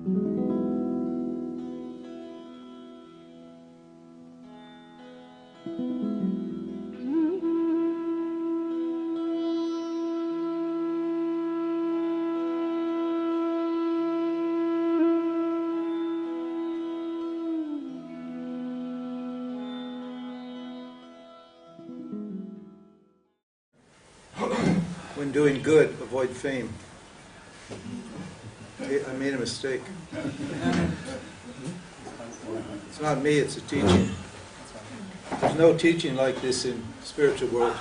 When doing good, avoid fame. I made a mistake. It's not me, it's a teaching. There's no teaching like this in spiritual world.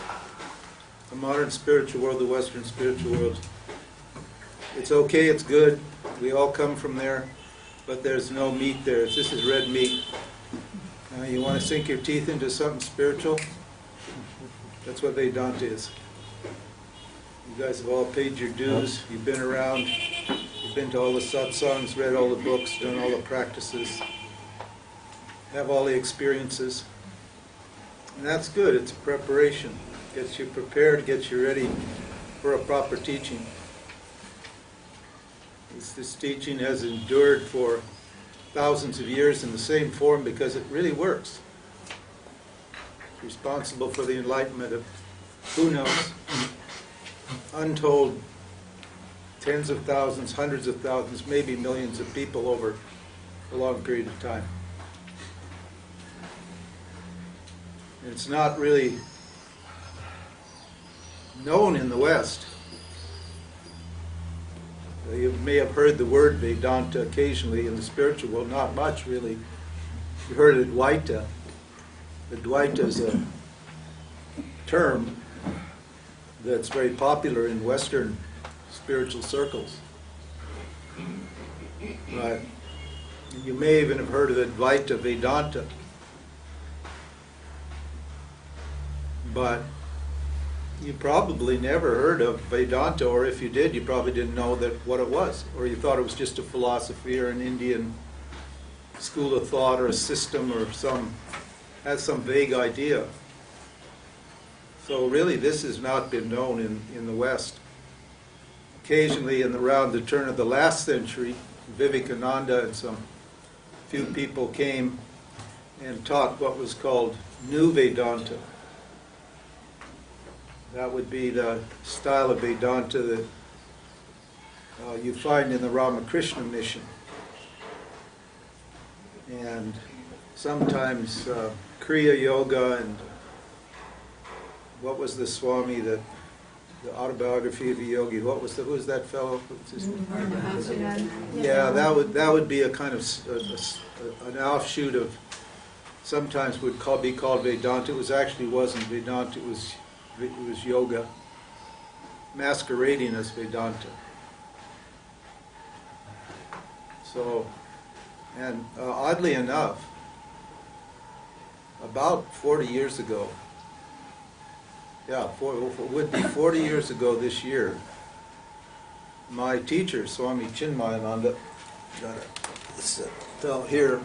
The modern spiritual world, the Western spiritual world. It's okay, it's good. We all come from there, but there's no meat there. This is red meat. You want to sink your teeth into something spiritual? That's what Vedanta is. You guys have all paid your dues. You've been around. You've been to all the satsangs, read all the books, done all the practices, have all the experiences. And that's good. It's a preparation. Gets you prepared, gets you ready for a proper teaching. This teaching has endured for thousands of years in the same form because it really works. It's responsible for the enlightenment of, who knows, untold tens of thousands, hundreds of thousands, maybe millions of people over a long period of time. And it's not really known in the West. You may have heard the word Vedanta occasionally in the spiritual world, not much really. You heard of Advaita. Advaita is a term that's very popular in Western spiritual circles. But you may even have heard of Advaita Vedanta. But you probably never heard of Vedanta, or if you did, you probably didn't know what it was, or you thought it was just a philosophy or an Indian school of thought or a system or has some vague idea. So really this has not been known in the West. Occasionally around the turn of the last century, Vivekananda and some few people came and taught what was called New Vedanta. That would be the style of Vedanta that you find in the Ramakrishna mission. And sometimes Kriya Yoga and what was the Swami, the autobiography of a yogi, who was that fellow? Yeah, that would be a kind of an offshoot of, sometimes would be called Vedanta. It wasn't Vedanta, it was yoga masquerading as Vedanta. So, and oddly enough, about 40 years ago, it would be 40 years ago this year, my teacher, Swami Chinmayananda, fell here.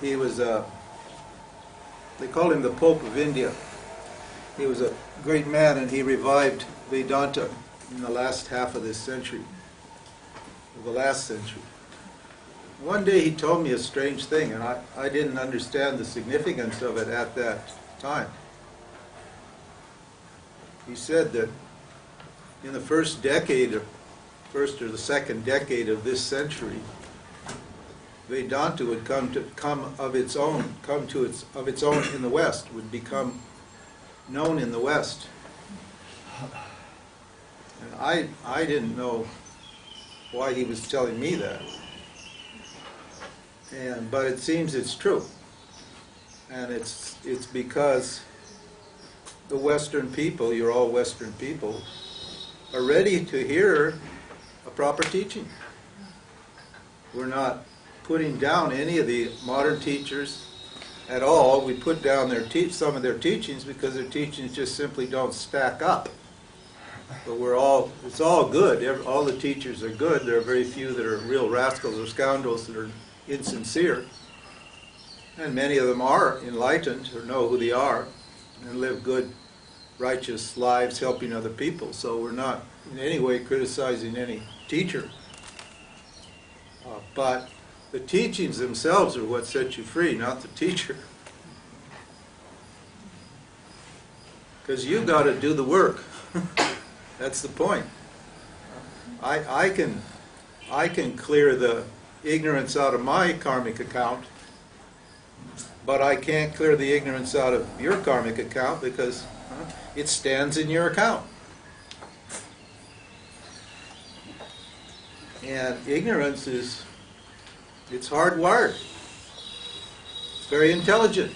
He was, they called him the Pope of India. He was a great man, and he revived Vedanta in the last half of this century, of the last century. One day he told me a strange thing, and I didn't understand the significance of it at that time. He said that in the first or the second decade of this century, Vedanta would come of its own in the West, would become known in the West. And I didn't know why he was telling me that. But it seems it's true. And it's because the Western people, you're all Western people, are ready to hear a proper teaching. We're not putting down any of the modern teachers at all. We put down some of their teachings because their teachings just simply don't stack up. But it's all good. All the teachers are good. There are very few that are real rascals or scoundrels that are insincere. And many of them are enlightened or know who they are and live good, righteous lives helping other people. So we're not in any way criticizing any teacher. But the teachings themselves are what set you free, not the teacher. Because you got to do the work. That's the point. I can clear the ignorance out of my karmic account, but I can't clear the ignorance out of your karmic account because it stands in your account. And ignorance it's hardwired. It's very intelligent.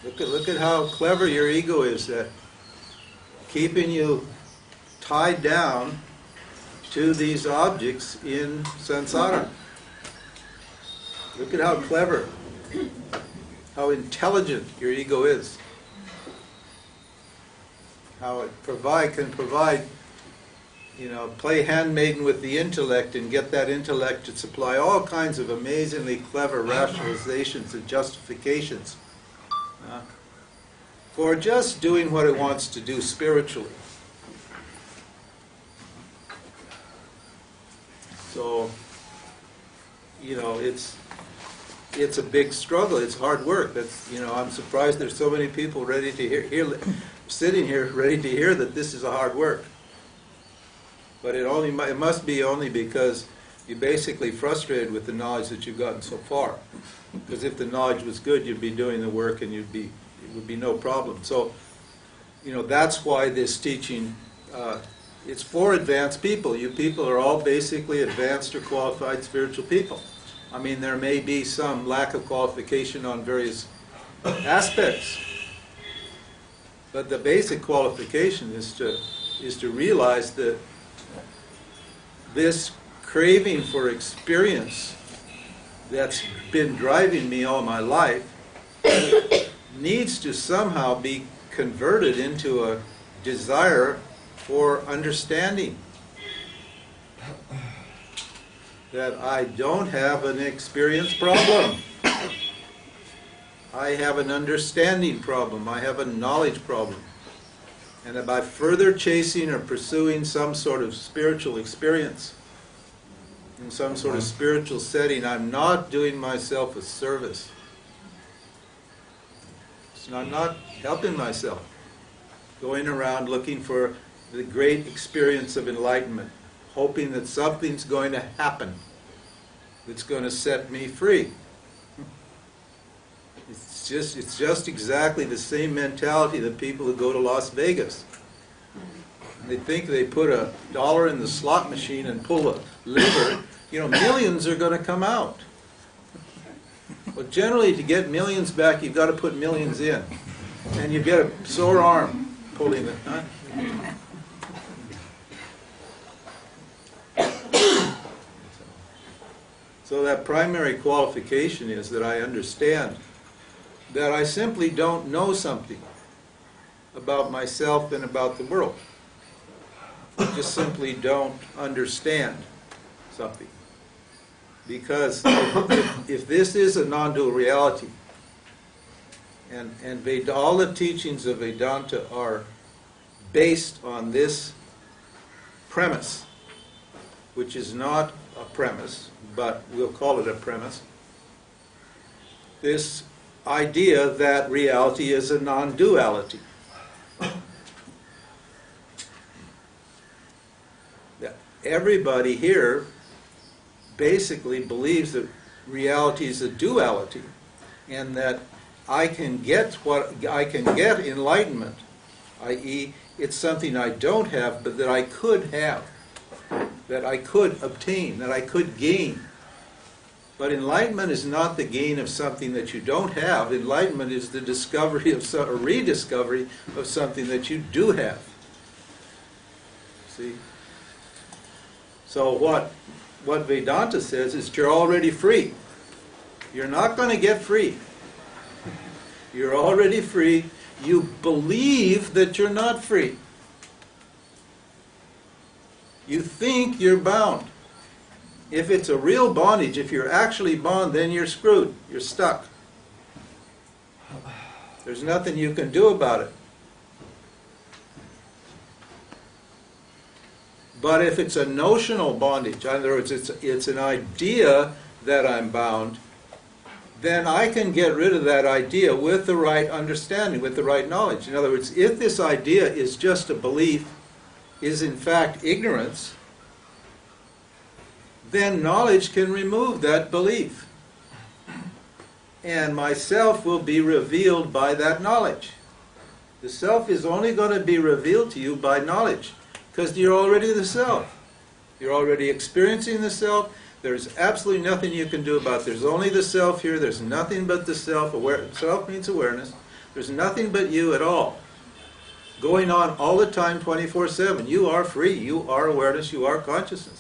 Look at how clever your ego is at keeping you tied down to these objects in samsara. Look at how clever, how intelligent your ego is. How it can provide, play handmaiden with the intellect and get that intellect to supply all kinds of amazingly clever rationalizations and justifications for just doing what it wants to do spiritually. So, it's a big struggle. It's hard work. I'm surprised there's so many people ready to sitting here ready to hear that this is a hard work. But it must be only because you're basically frustrated with the knowledge that you've gotten so far. Because if the knowledge was good, you'd be doing the work and it would be no problem. So, that's why this teaching, it's for advanced people. You people are all basically advanced or qualified spiritual people. I mean, there may be some lack of qualification on various aspects, but the basic qualification is to realize that this craving for experience that's been driving me all my life needs to somehow be converted into a desire for understanding. That I don't have an experience problem. I have an understanding problem. I have a knowledge problem. And by further chasing or pursuing some sort of spiritual experience, in some sort of spiritual setting, I'm not doing myself a service. So I'm not helping myself. Going around looking for the great experience of enlightenment, hoping that something's going to happen that's going to set me free. It's just exactly the same mentality that people who go to Las Vegas. They think they put $1 in the slot machine and pull a lever, millions are going to come out. Well, generally to get millions back, you've got to put millions in. And you get a sore arm pulling it. Huh? So that primary qualification is that I understand that I simply don't know something about myself and about the world. I just simply don't understand something. Because if this is a non-dual reality, and all the teachings of Vedanta are based on this premise, which is not a premise, but we'll call it a premise, this idea that reality is a non-duality. That everybody here basically believes that reality is a duality, and that I can get enlightenment, i.e., it's something I don't have, but that I could have, that I could obtain, that I could gain. But enlightenment is not the gain of something that you don't have. Enlightenment is the discovery of a rediscovery of something that you do have. See? So what Vedanta says is you're already free. You're not going to get free. You're already free. You believe that you're not free. You think you're bound. If it's a real bondage, if you're actually bound, then you're screwed. You're stuck. There's nothing you can do about it. But if it's a notional bondage, in other words, it's an idea that I'm bound, then I can get rid of that idea with the right understanding, with the right knowledge. In other words, if this idea is just a belief, is in fact ignorance, then knowledge can remove that belief. And myself will be revealed by that knowledge. The self is only going to be revealed to you by knowledge, because you're already the self. You're already experiencing the self. There's absolutely nothing you can do about it. There's only the self here. There's nothing but the self. Self means awareness. There's nothing but you at all. Going on all the time, 24/7. You are free. You are awareness. You are consciousness.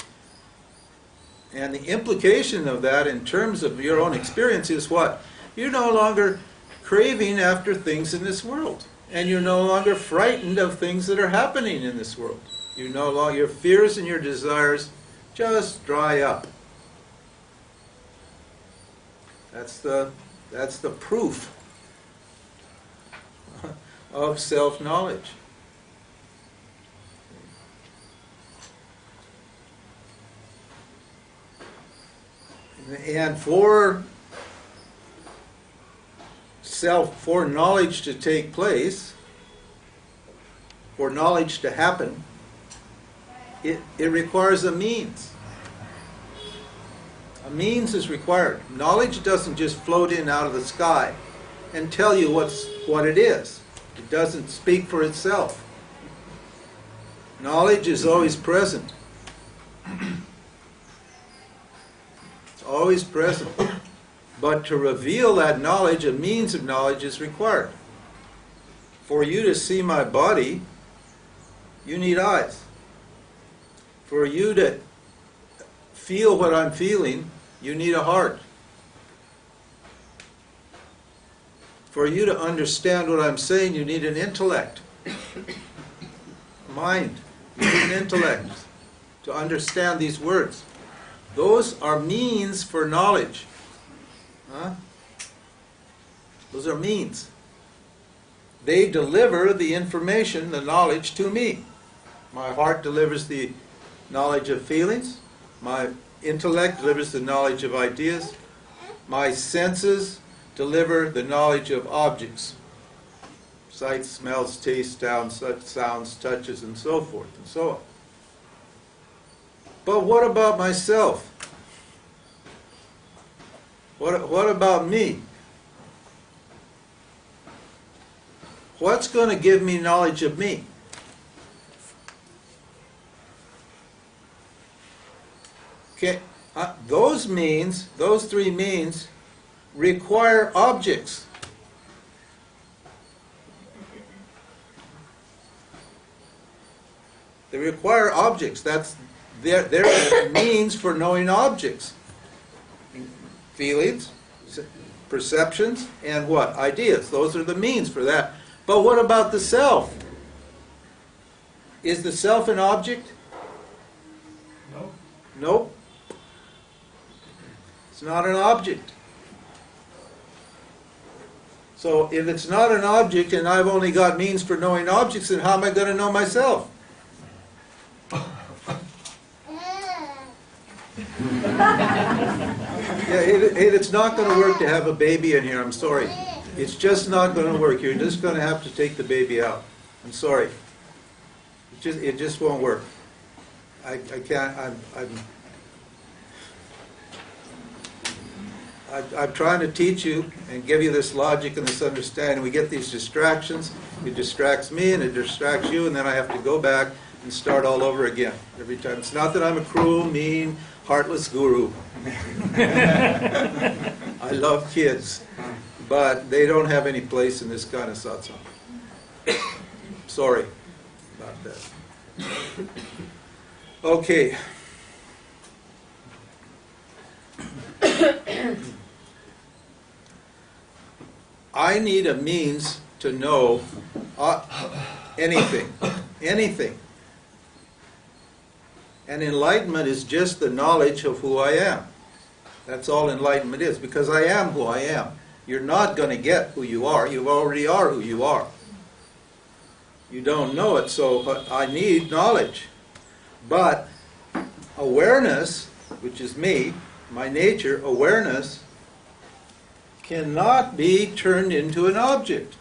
And the implication of that in terms of your own experience is what? You're no longer craving after things in this world. And you're no longer frightened of things that are happening in this world. You no longer, your fears and your desires just dry up. That's the proof of self-knowledge. And for knowledge to take place, for knowledge to happen, it requires a means. A means is required. Knowledge doesn't just float in out of the sky and tell you what it is. It doesn't speak for itself. Knowledge is always present. It's always present. But to reveal that knowledge, a means of knowledge is required. For you to see my body, you need eyes. For you to feel what I'm feeling, you need a heart. For you to understand what I'm saying, you need an intellect. Mind. You need an intellect to understand these words. Those are means for knowledge. Huh? Those are means. They deliver the information, the knowledge to me. My heart delivers the knowledge of feelings. My intellect delivers the knowledge of ideas. My senses deliver the knowledge of objects. Sight, smells, taste, sounds, touches, and so forth, and so on. But what about myself? What about me? What's going to give me knowledge of me? Okay, those three means require objects. They require objects. That's their means for knowing objects. Feelings, perceptions, and what? Ideas. Those are the means for that. But what about the self? Is the self an object? No. Nope. It's not an object. So if it's not an object and I've only got means for knowing objects, then how am I going to know myself? Yeah, it's not going to work to have a baby in here, I'm sorry. It's just not going to work. You're just going to have to take the baby out. I'm sorry. It just won't work. I can't, I'm trying to teach you and give you this logic and this understanding. We get these distractions. It distracts me and it distracts you, and then I have to go back and start all over again every time. It's not that I'm a cruel, mean, heartless guru. I love kids, but they don't have any place in this kind of satsang. Sorry about that. Okay. I need a means to know anything. Anything. And enlightenment is just the knowledge of who I am. That's all enlightenment is, because I am who I am. You're not going to get who you are. You already are who you are. You don't know it, so but I need knowledge. But awareness, which is me, my nature, awareness, cannot be turned into an object.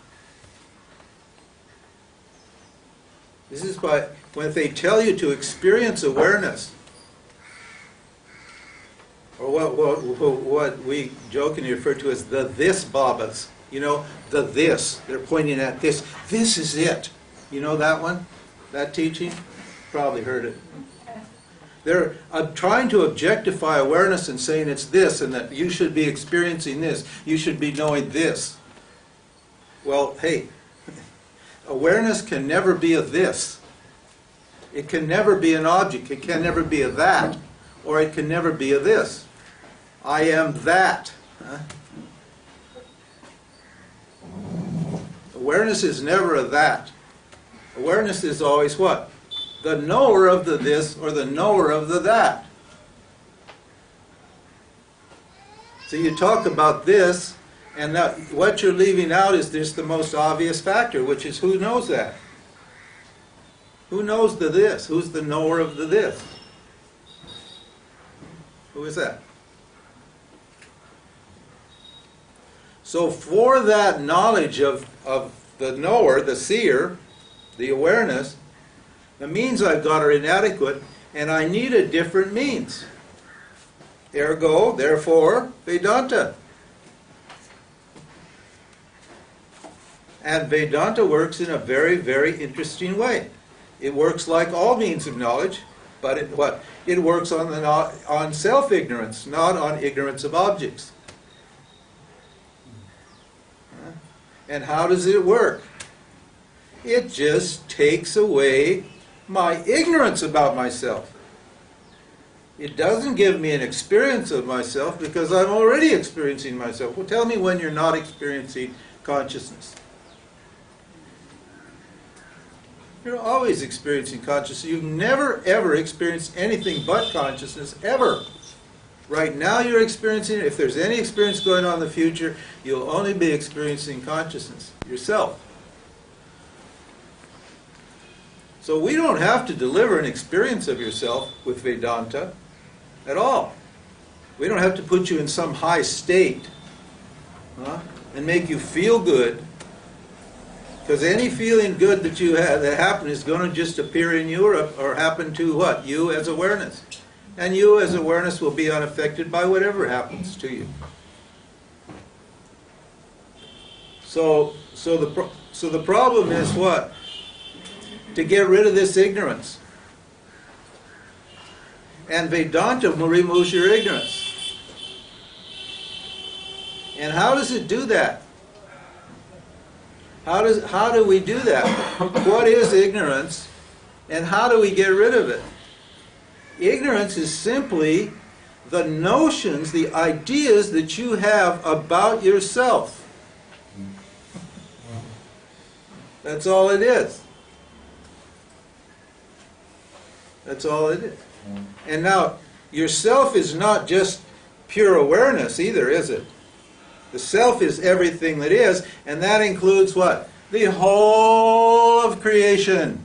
This is why when they tell you to experience awareness, or what we jokingly refer to as the this babas, you know, the this, they're pointing at this. This is it. You know that one? That teaching? Probably heard it. They're trying to objectify awareness and saying it's this and that you should be experiencing this. You should be knowing this. Well, hey, awareness can never be a this. It can never be an object. It can never be a that. Or it can never be a this. I am that. Huh? Awareness is never a that. Awareness is always what? The knower of the this or the knower of the that. So you talk about this, and that, what you're leaving out is just the most obvious factor, which is who knows that? Who knows the this? Who's the knower of the this? Who is that? So for that knowledge of the knower, the seer, the awareness, the means I've got are inadequate, and I need a different means. Ergo, therefore, Vedanta. And Vedanta works in a very, very interesting way. It works like all means of knowledge, but it works on self-ignorance, not on ignorance of objects. And how does it work? It just takes away my ignorance about myself. It doesn't give me an experience of myself because I'm already experiencing myself. Well, tell me when you're not experiencing consciousness. You're always experiencing consciousness. You've never ever experienced anything but consciousness, ever. Right now you're experiencing it. If there's any experience going on in the future, you'll only be experiencing consciousness, yourself. So we don't have to deliver an experience of yourself with Vedanta at all. We don't have to put you in some high state and make you feel good. Because any feeling good that you have that happen is going to just appear in you or happen to what? You as awareness. And you as awareness will be unaffected by whatever happens to you. So the problem is what? To get rid of this ignorance. And Vedanta removes your ignorance. And how does it do that? How do we do that? What is ignorance? And how do we get rid of it? Ignorance is simply the notions, the ideas that you have about yourself. That's all it is. That's all it is. And now, yourself is not just pure awareness either, is it? The self is everything that is, and that includes what? The whole of creation.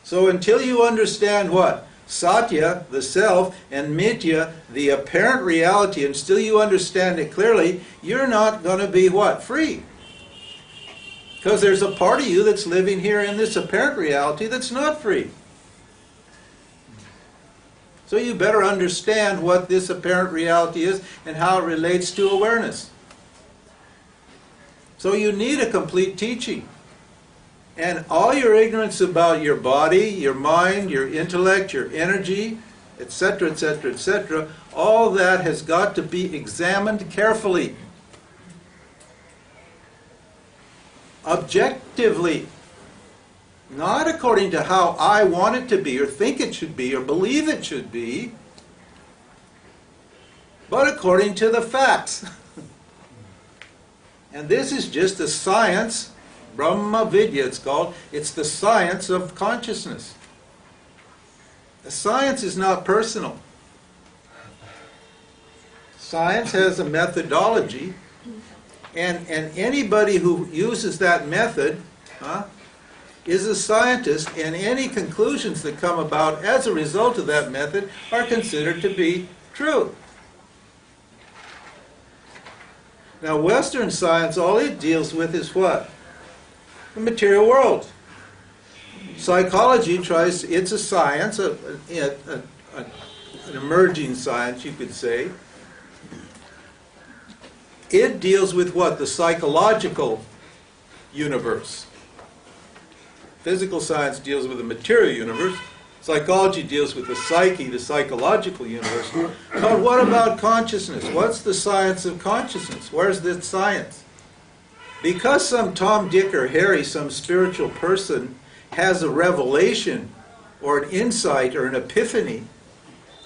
So until you understand what? Satya, the self, and Mithya, the apparent reality, and still you understand it clearly, you're not going to be what? Free. Because there's a part of you that's living here in this apparent reality that's not free. So you better understand what this apparent reality is and how it relates to awareness. So you need a complete teaching. And all your ignorance about your body, your mind, your intellect, your energy, etc., etc., etc., all that has got to be examined carefully. Objectively. Not according to how I want it to be, or think it should be, or believe it should be, but according to the facts. And this is just a science, Brahma Vidya it's called. It's the science of consciousness. The science is not personal. Science has a methodology, and anybody who uses that method is a scientist, and any conclusions that come about as a result of that method are considered to be true. Now, Western science, all it deals with is what? The material world. Psychology tries, it's a science, an emerging science, you could say. It deals with what? The psychological universe. Physical science deals with the material universe. Psychology deals with the psyche, the psychological universe. But what about consciousness? What's the science of consciousness? Where's the science? Because some Tom, Dick, or Harry, some spiritual person, has a revelation or an insight or an epiphany,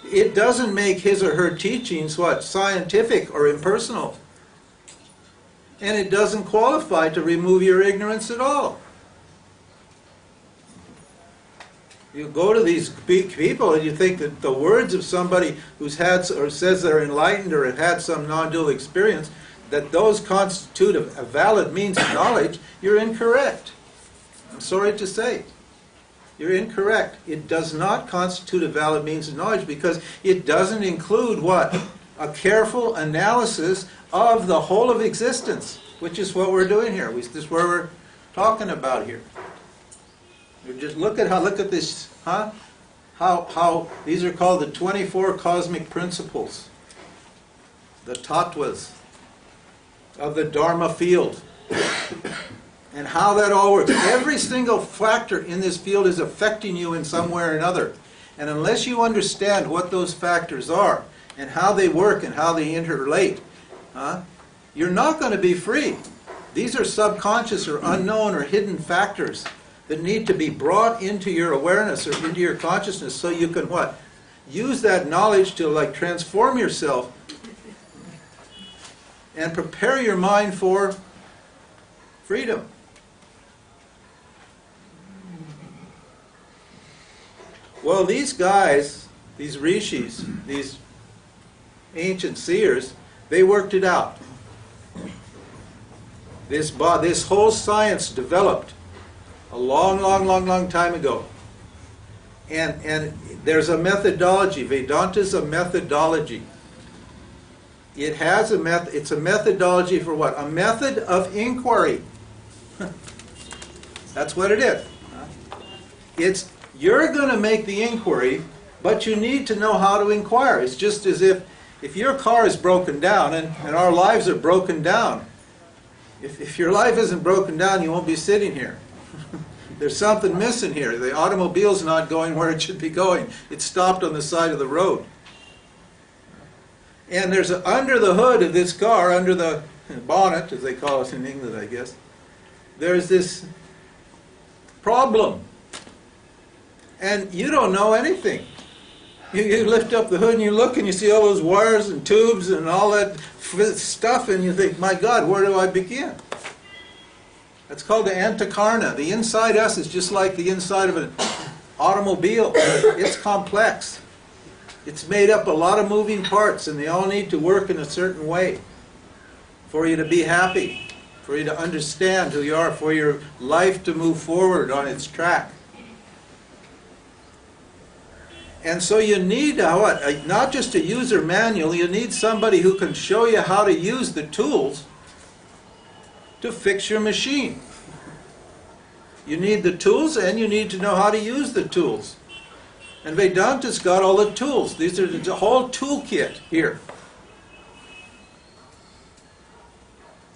it doesn't make his or her teachings what? Scientific or impersonal. And it doesn't qualify to remove your ignorance at all. You go to these big people and you think that the words of somebody who's had or says they're enlightened or have had some non-dual experience, that those constitute a valid means of knowledge. You're incorrect. I'm sorry to say. You're incorrect. It does not constitute a valid means of knowledge because it doesn't include what? A careful analysis of the whole of existence, which is what we're doing here. This is what we're talking about here. You just look at this, huh? How these are called the 24 cosmic principles, the tattvas of the Dharma field, and how that all works. Every single factor in this field is affecting you in some way or another. And unless you understand what those factors are and how they work and how they interrelate, you're not going to be free. These are subconscious or unknown or hidden factors that need to be brought into your awareness or into your consciousness so you can what? Use that knowledge to like transform yourself and prepare your mind for freedom. Well, these guys, these rishis, these ancient seers, they worked it out. This whole science developed a long time ago. And there's a methodology. Vedanta is a methodology. It has it's a methodology for what? A method of inquiry. That's what it is. You're going to make the inquiry, but you need to know how to inquire. It's just as if your car is broken down, and our lives are broken down. If your life isn't broken down, you won't be sitting here. There's something missing here. The automobile's not going where it should be going. It's stopped on the side of the road. And there's under the hood of this car, under the bonnet, as they call it in England, I guess, there's this problem. And you don't know anything. You lift up the hood and you look and you see all those wires and tubes and all that stuff and you think, my God, where do I begin? That's called the antakarna. The inside us is just like the inside of an automobile. It's complex. It's made up a lot of moving parts and they all need to work in a certain way for you to be happy, for you to understand who you are, for your life to move forward on its track. And so you need not just a user manual, you need somebody who can show you how to use the tools to fix your machine. You need the tools and you need to know how to use the tools. And Vedanta's got all the tools. These are the whole toolkit here.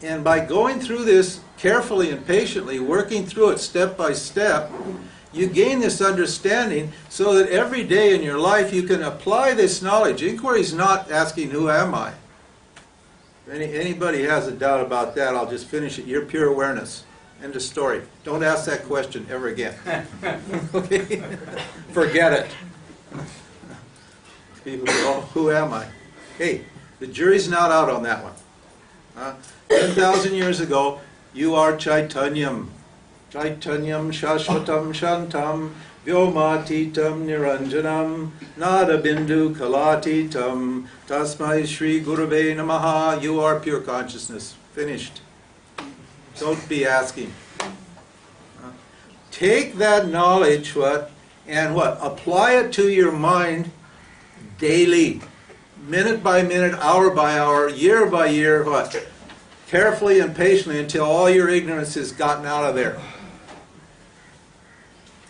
And by going through this carefully and patiently, working through it step by step, you gain this understanding so that every day in your life you can apply this knowledge. Inquiry is not asking, who am I? If anybody has a doubt about that, I'll just finish it. You're pure awareness. End of story. Don't ask that question ever again. Okay? Forget it. People go, oh, who am I? Hey, the jury's not out on that one. 10,000 years ago, you are Chaitanyam. Chaitanyam Shashvatam Shantam Vyomatitam Niranjanam Nada Bindu Kalatitam Tasmai Shri Gurave Namaha. You are pure consciousness. Finished. Don't be asking. take that knowledge, and apply it to your mind daily, minute by minute, hour by hour, year by year, carefully and patiently until all your ignorance is gotten out of there.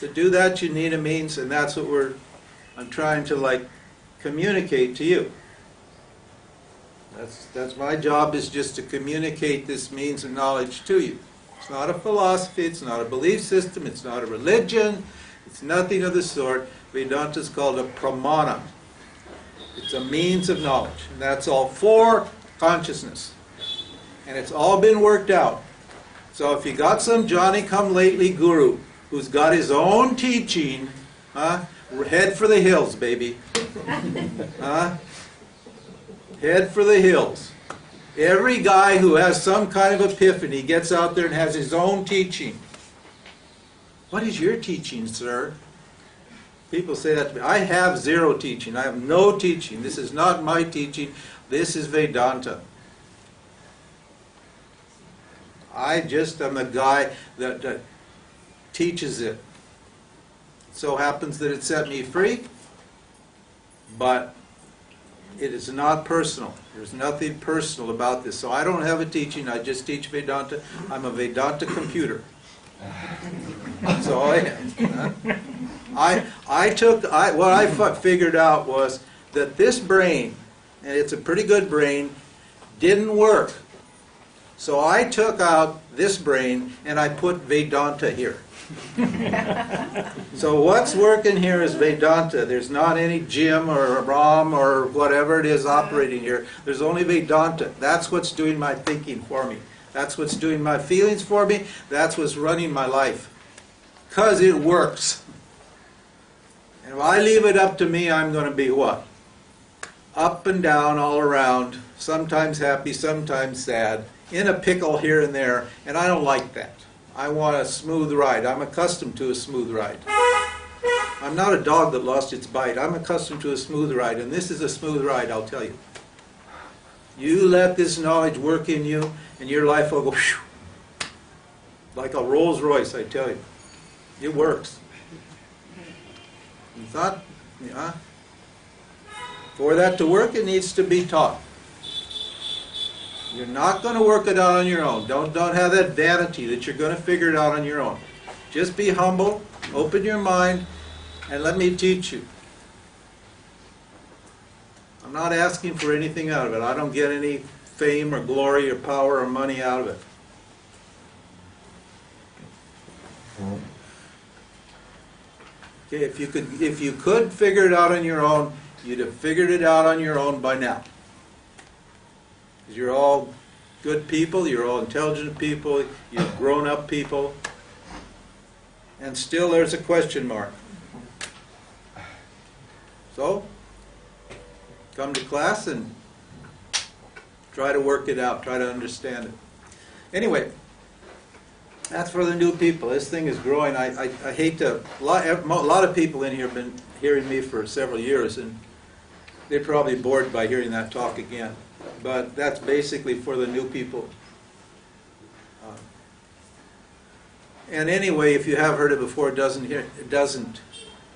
To do that, you need a means, and that's what I'm trying to communicate to you. That's my job, is just to communicate this means of knowledge to you. It's not a philosophy, it's not a belief system, it's not a religion, it's nothing of the sort. Vedanta is called a pramana. It's a means of knowledge, and that's all for consciousness. And it's all been worked out. So if you got some Johnny-come-lately guru who's got his own teaching, head for the hills, baby. Head for the hills. Every guy who has some kind of epiphany gets out there and has his own teaching. What is your teaching, sir? People say that to me. I have zero teaching. I have no teaching. This is not my teaching. This is Vedanta. I just am a guy that teaches it. It so happens that it set me free, but it is not personal. There's nothing personal about this. So I don't have a teaching. I just teach Vedanta. I'm a Vedanta computer. That's all I am. What I figured out was that this brain, and it's a pretty good brain, didn't work. So I took out this brain and I put Vedanta here. So what's working here is Vedanta. There's not any Jim or Ram or whatever it is operating here. There's only Vedanta. That's what's doing my thinking for me. That's what's doing my feelings for me. That's what's running my life. Because it works. And if I leave it up to me, I'm going to be what? Up and down, all around. Sometimes happy, sometimes sad. In a pickle here and there. And I don't like that. I want a smooth ride. I'm accustomed to a smooth ride. I'm not a dog that lost its bite. I'm accustomed to a smooth ride. And this is a smooth ride, I'll tell you. You let this knowledge work in you, and your life will go whew, like a Rolls Royce, I tell you. It works. You thought, for that to work, it needs to be taught. You're not going to work it out on your own. Don't have that vanity that you're going to figure it out on your own. Just be humble, open your mind, and let me teach you. I'm not asking for anything out of it. I don't get any fame or glory or power or money out of it. Okay, if you could figure it out on your own, you'd have figured it out on your own by now. Because you're all good people, you're all intelligent people, you're grown-up people, and still there's a question mark. So, come to class and try to work it out, try to understand it. Anyway, that's for the new people. This thing is growing. I hate to... A lot of people in here have been hearing me for several years, and they're probably bored by hearing that talk again. But that's basically for the new people. And anyway, if you have heard it before, it doesn't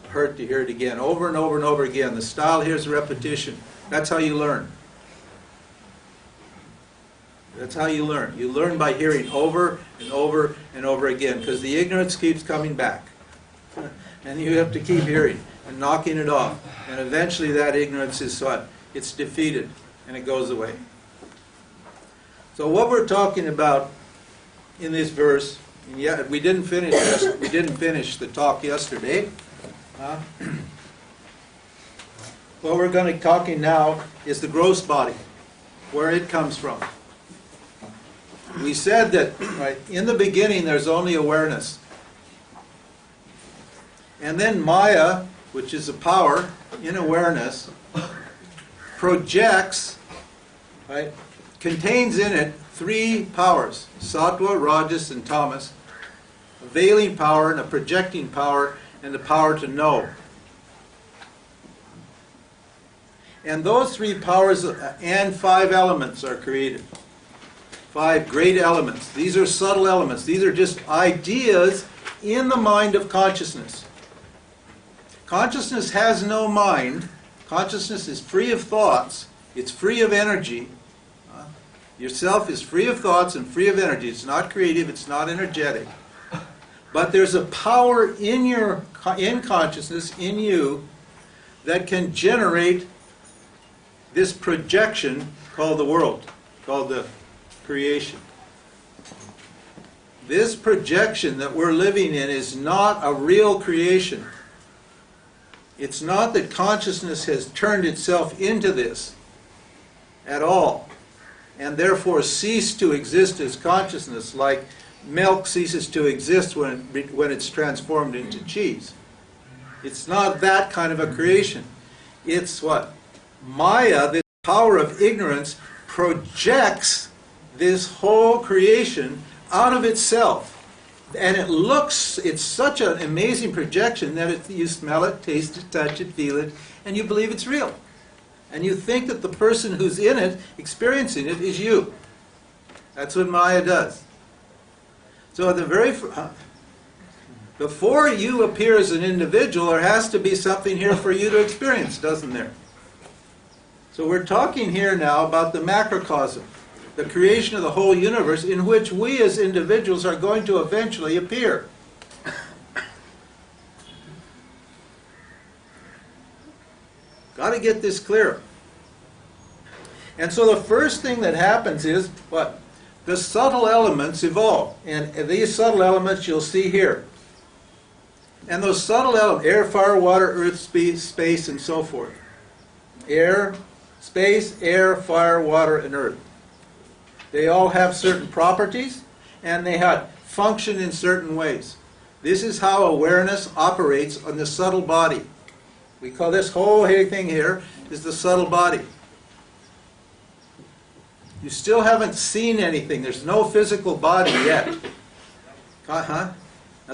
hurt to hear it again. Over and over and over again. The style here is repetition. That's how you learn. That's how you learn. You learn by hearing over and over and over again, because the ignorance keeps coming back. And you have to keep hearing and knocking it off. And eventually that ignorance is what? It's defeated and it goes away. So what we're talking about in this verse, and yeah, we didn't finish the talk yesterday. What we're going to be talking now is the gross body, where it comes from. We said that in the beginning there's only awareness. And then Maya, which is a power in awareness, projects, contains in it three powers, sattva, rajas, and tamas, a veiling power and a projecting power and the power to know. And those three powers and 5 elements are created. 5 great elements. These are subtle elements. These are just ideas in the mind of consciousness. Consciousness has no mind. Consciousness is free of thoughts. It's free of energy. Yourself is free of thoughts and free of energy. It's not creative. It's not energetic. But there's a power in consciousness, in you, that can generate this projection called the world, called the creation. This projection that we're living in is not a real creation. It's not that consciousness has turned itself into this at all, and therefore ceased to exist as consciousness, like milk ceases to exist when it's transformed into cheese. It's not that kind of a creation. It's what? Maya, the power of ignorance, projects this whole creation out of itself. And it's such an amazing projection that you smell it, taste it, touch it, feel it, and you believe it's real. And you think that the person who's in it, experiencing it, is you. That's what Maya does. So at the before you appear as an individual, there has to be something here for you to experience, doesn't there? So we're talking here now about the macrocosm, the creation of the whole universe, in which we as individuals are going to eventually appear. Got to get this clear. And so the first thing that happens is what? The subtle elements evolve. And these subtle elements you'll see here. And those subtle elements, air, fire, water, earth, space, and so forth. Air, space, air, fire, water, and earth. They all have certain properties, and they function in certain ways. This is how awareness operates on the subtle body. We call this whole thing here is the subtle body. You still haven't seen anything. There's no physical body yet. Now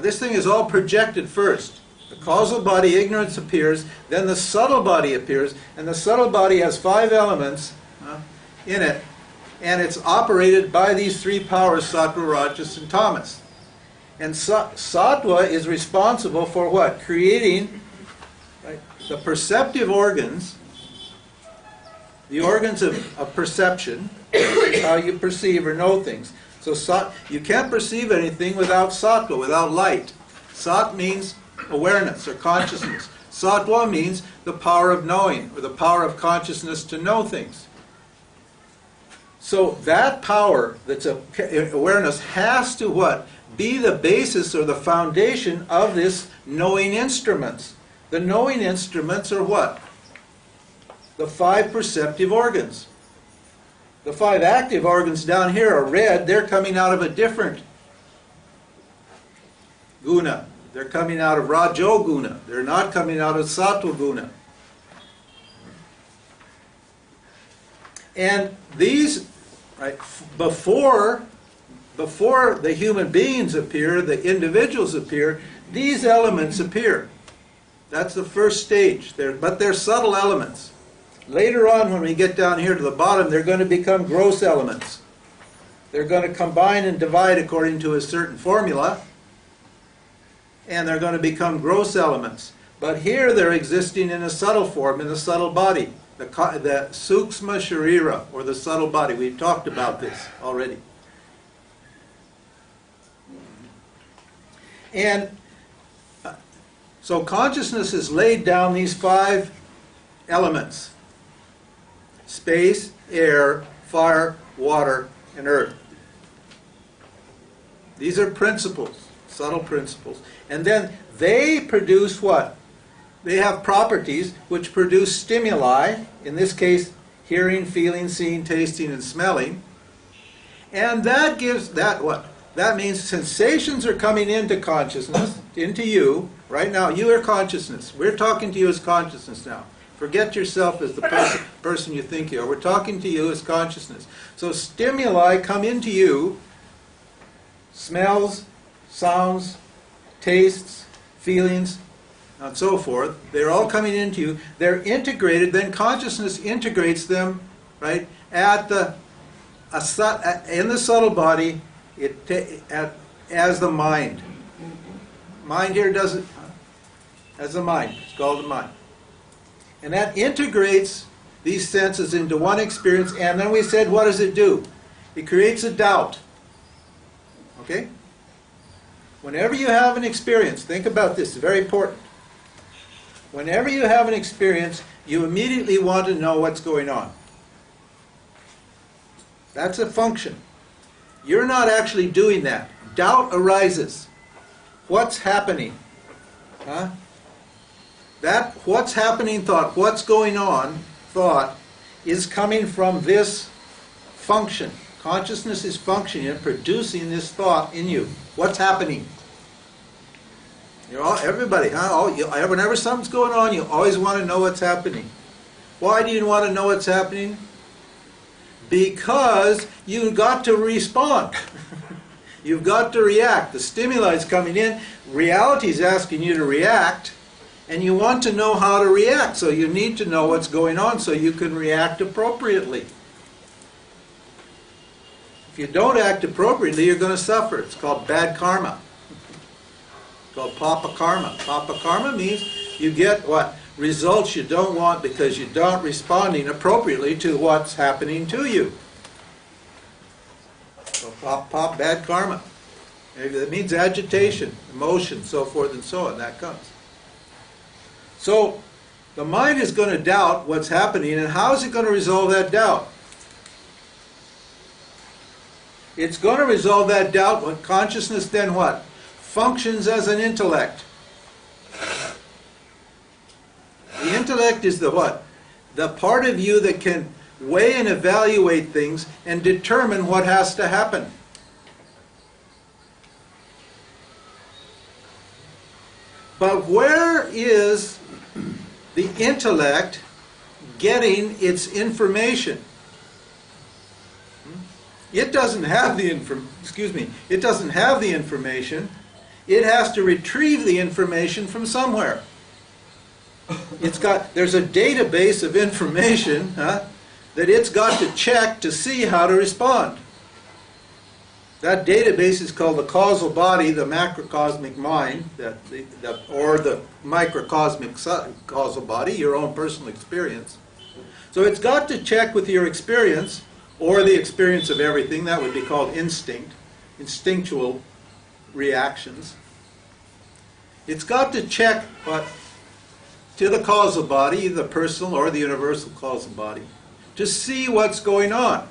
this thing is all projected first. The causal body, ignorance, appears, then the subtle body appears, and the subtle body has 5 elements in it, and it's operated by these 3 powers, sattva, rajas, and tamas. And sattva is responsible for what? Creating the perceptive organs, the organs of perception, how you perceive or know things. So you can't perceive anything without sattva, without light. Sat means awareness or consciousness. Sattva means the power of knowing, or the power of consciousness to know things. So that power, that's awareness, has to what? Be the basis or the foundation of this knowing instruments. The knowing instruments are what? The 5 perceptive organs. The 5 active organs down here are red. They're coming out of a different guna. They're coming out of rajoguna. They're not coming out of sattva guna. And these, before the human beings appear, the individuals appear, these elements appear. That's the first stage. But they're subtle elements. Later on, when we get down here to the bottom, they're going to become gross elements. They're going to combine and divide according to a certain formula, and they're going to become gross elements. But here they're existing in a subtle form, in the subtle body, the suksma sharira, or the subtle body. We've talked about this already. And so consciousness has laid down these 5 elements: space, air, fire, water, and earth. These are principles, subtle principles. And then they produce what? They have properties which produce stimuli, in this case, hearing, feeling, seeing, tasting, and smelling. And that gives that what? That means sensations are coming into consciousness, into you. Right now, you are consciousness. We're talking to you as consciousness now. Forget yourself as the person you think you are. We're talking to you as consciousness. So stimuli come into you, smells, sounds, tastes, feelings, and so forth. They're all coming into you. They're integrated. Then consciousness integrates them, right, in the subtle body as the mind. mind here doesn't, has a mind. It's called the mind. And that integrates these senses into one experience, and then we said, what does it do? It creates a doubt. Okay? Whenever you have an experience, think about this, it's very important. Whenever you have an experience, you immediately want to know what's going on. That's a function. You're not actually doing that. Doubt arises. What's happening? Huh? That what's happening thought, what's going on thought, is coming from this function. Consciousness is functioning and producing this thought in you. What's happening? Everybody, whenever something's going on, you always want to know what's happening. Why do you want to know what's happening? Because you've got to respond. You've got to react. The stimuli is coming in. Reality is asking you to react. And you want to know how to react. So you need to know what's going on so you can react appropriately. If you don't act appropriately, you're going to suffer. It's called bad karma. It's called papa karma. Papa karma means you get what? Results you don't want because you don't responding appropriately to what's happening to you. So pop, bad karma. That means agitation, emotion, so forth and so on. That comes. So the mind is going to doubt what's happening, and how is it going to resolve that doubt? It's going to resolve that doubt when consciousness then what? Functions as an intellect. The intellect is the what? The part of you that can weigh and evaluate things and determine what has to happen. But where is the intellect getting its information? It doesn't have the It doesn't have the information. It has to retrieve the information from somewhere. There's a database of information that it's got to check to see how to respond. That database is called the causal body, the macrocosmic mind, or the microcosmic causal body, your own personal experience. So it's got to check with your experience, or the experience of everything. That would be called instinct, instinctual reactions. It's got to check to the causal body, the personal or the universal causal body, to see what's going on.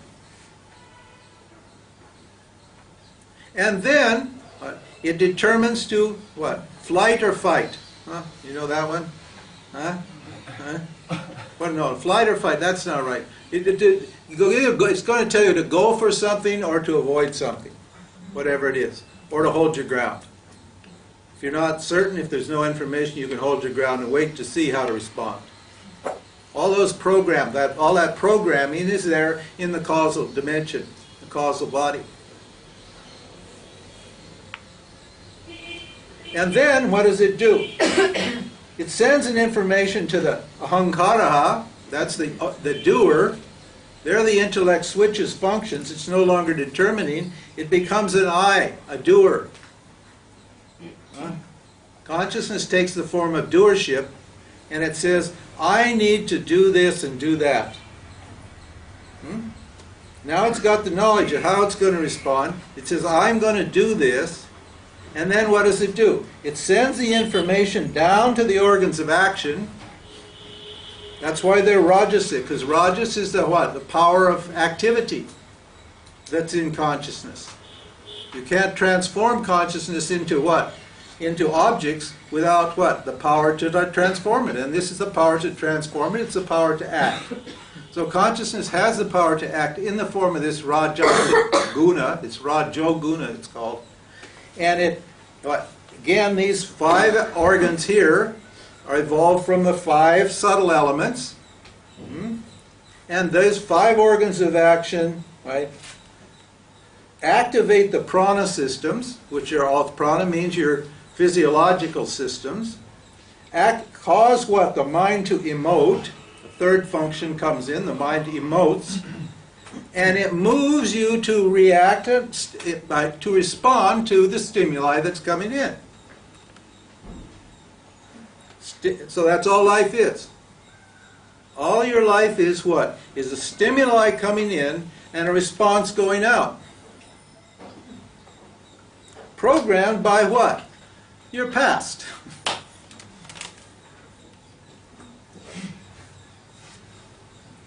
And then it determines to what? Flight or fight. Huh? You know that one? Huh? Well, no, flight or fight, that's not right. It's going to tell you to go for something or to avoid something, whatever it is, or to hold your ground. If you're not certain, if there's no information, you can hold your ground and wait to see how to respond. All those programs, all that programming is there in the causal dimension, the causal body. And then, what does it do? It sends an information to the ahankaraha, that's the doer. There the intellect switches functions. It's no longer determining. It becomes an I, a doer. Consciousness takes the form of doership, and it says, I need to do this and do that. Now it's got the knowledge of how it's going to respond. It says, I'm going to do this. And then what does it do? It sends the information down to the organs of action. That's why they're rajasic, because rajas is the what? The power of activity that's in consciousness. You can't transform consciousness into what? Into objects without what? The power to transform it. And this is the power to transform it. It's the power to act. So consciousness has the power to act in the form of this rajasic guna. It's rajoguna, it's called. And again, these 5 organs here are evolved from the 5 subtle elements. And those 5 organs of action, right, activate the prana systems, which are all, prana means your physiological systems, cause what? The mind to emote. The third function comes in, the mind emotes. And it moves you to react, to respond to the stimuli that's coming in. So that's all life is. All your life is what? Is a stimuli coming in and a response going out. Programmed by what? Your past.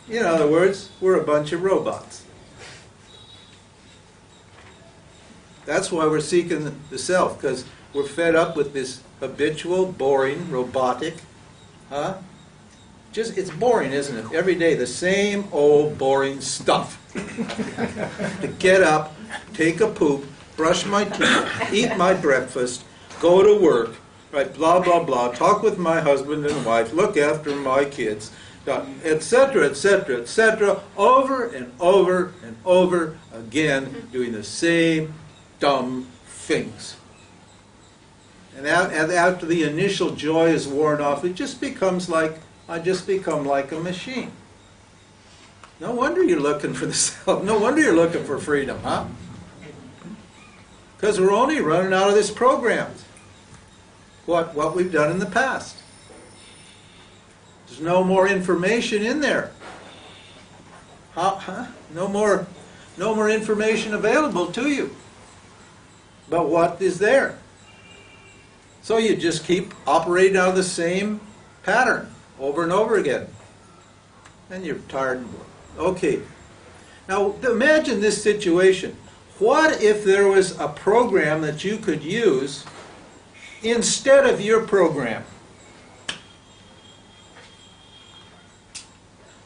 In other words, we're a bunch of robots. That's why we're seeking the self, because we're fed up with this habitual, boring, robotic, it's boring, isn't it? Every day, the same old boring stuff. To get up, take a poop, brush my teeth, eat my breakfast, go to work, right, blah, blah, blah, talk with my husband and wife, look after my kids, etc., etc., etc., over and over and over again, doing the same dumb things. And after the initial joy is worn off, it just becomes like, I just become like a machine. No wonder you're looking for the self. No wonder you're looking for freedom, huh? Because we're only running out of this program. What we've done in the past. There's no more information in there. No more information available to you. But what is there? So you just keep operating out of the same pattern over and over again. And you're tired and bored. Okay. Now imagine this situation. What if there was a program that you could use instead of your program?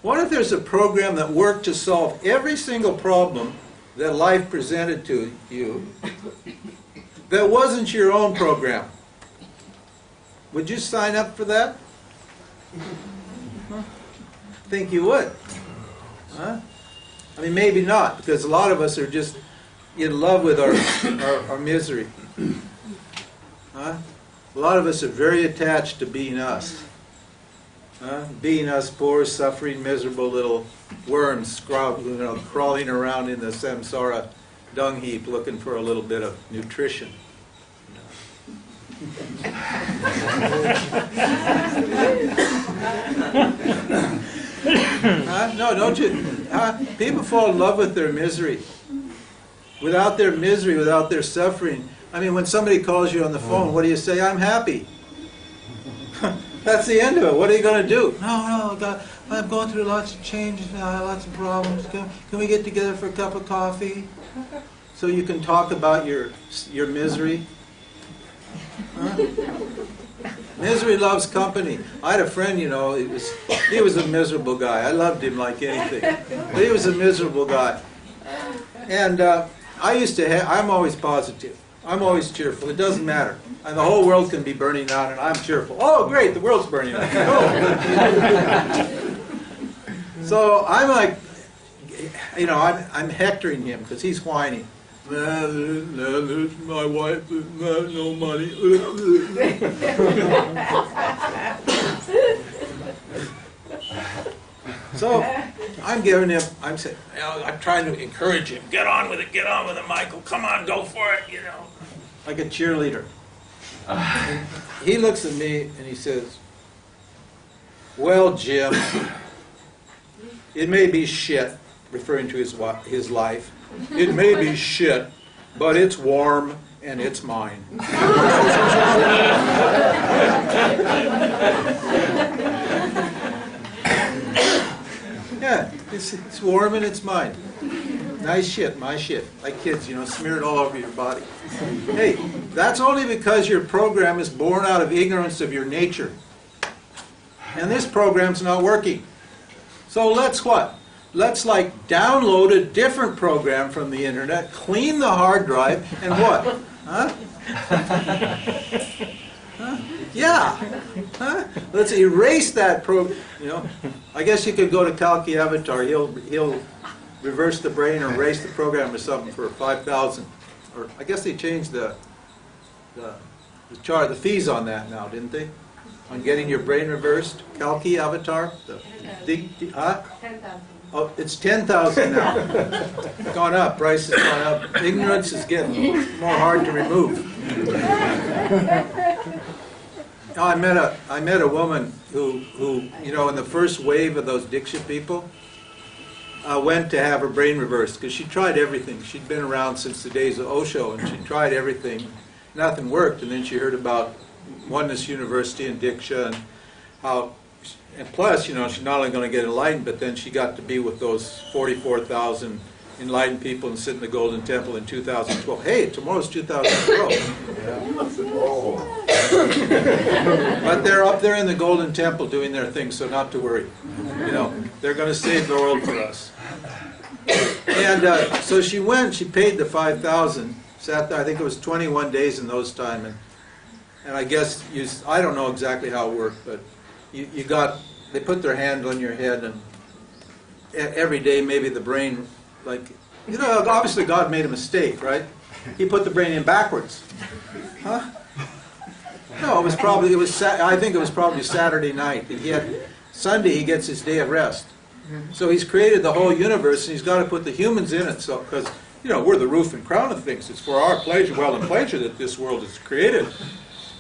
What if there's a program that worked to solve every single problem that life presented to you that wasn't your own program? Would you sign up for that? Think you would. Huh? I mean, maybe not, because a lot of us are just in love with our misery. Huh? A lot of us are very attached to being us. Being us poor, suffering, miserable little worms crawling around in the samsara dung heap looking for a little bit of nutrition. No, don't you? People fall in love with their misery. Without their misery, without their suffering. I mean, when somebody calls you on the phone, what do you say? I'm happy. That's the end of it. What are you going to do? No, God, I'm going through lots of changes now, lots of problems. Can we get together for a cup of coffee? So you can talk about your misery. Huh? Misery loves company. I had a friend, he was a miserable guy. I loved him like anything. But he was a miserable guy. And I'm always positive. I'm always cheerful. It doesn't matter. And the whole world can be burning out, and I'm cheerful. Oh, great, the world's burning out. So I'm like, I'm hectoring him because he's whining. My wife, no money. So I'm giving him, I'm saying, I'm trying to encourage him. Get on with it, Michael. Come on, go for it, Like a cheerleader. He looks at me and he says, well, Jim, it may be shit, referring to his life. It may be shit, but it's warm and it's mine. Yeah, it's warm and it's mine. Nice shit, my shit. Like kids, smear it all over your body. Hey, that's only because your program is born out of ignorance of your nature. And this program's not working. So let's what? Let's download a different program from the internet, clean the hard drive, and what? Huh? Yeah. Huh? Let's erase that program. I guess you could go to Kalki Avatar. He'll reverse the brain or erase the program or something for 5,000. Or I guess they changed the fees on that now, didn't they? On getting your brain reversed, Kalki Avatar. 10,000. Oh, it's 10,000 now. Gone up. Price has gone up. Ignorance is getting more hard to remove. No, I met a woman who you know, in the first wave of those Diksha people, went to have her brain reversed because she tried everything. She'd been around since the days of Osho, and she tried everything. Nothing worked, and then she heard about Oneness University and Diksha, and how, and plus, you know, she's not only going to get enlightened, but then she got to be with those 44,000 enlightened people and sit in the Golden Temple in 2012. Hey, tomorrow's 2012. But they're up there in the Golden Temple doing their thing, so not to worry. You know, they're going to save the world for us. And so she went, she paid the 5,000, sat there, I think it was 21 days in those time, and I guess, I don't know exactly how it worked, but you got, they put their hand on your head, and every day maybe the brain, like, you know, obviously God made a mistake, right? He put the brain in backwards. Huh? No, I think it was probably Saturday night. Sunday he gets his day of rest. So he's created the whole universe, and he's got to put the humans in it, so, because, you know, we're the roof and crown of things. It's for our pleasure, well and pleasure, that this world is created.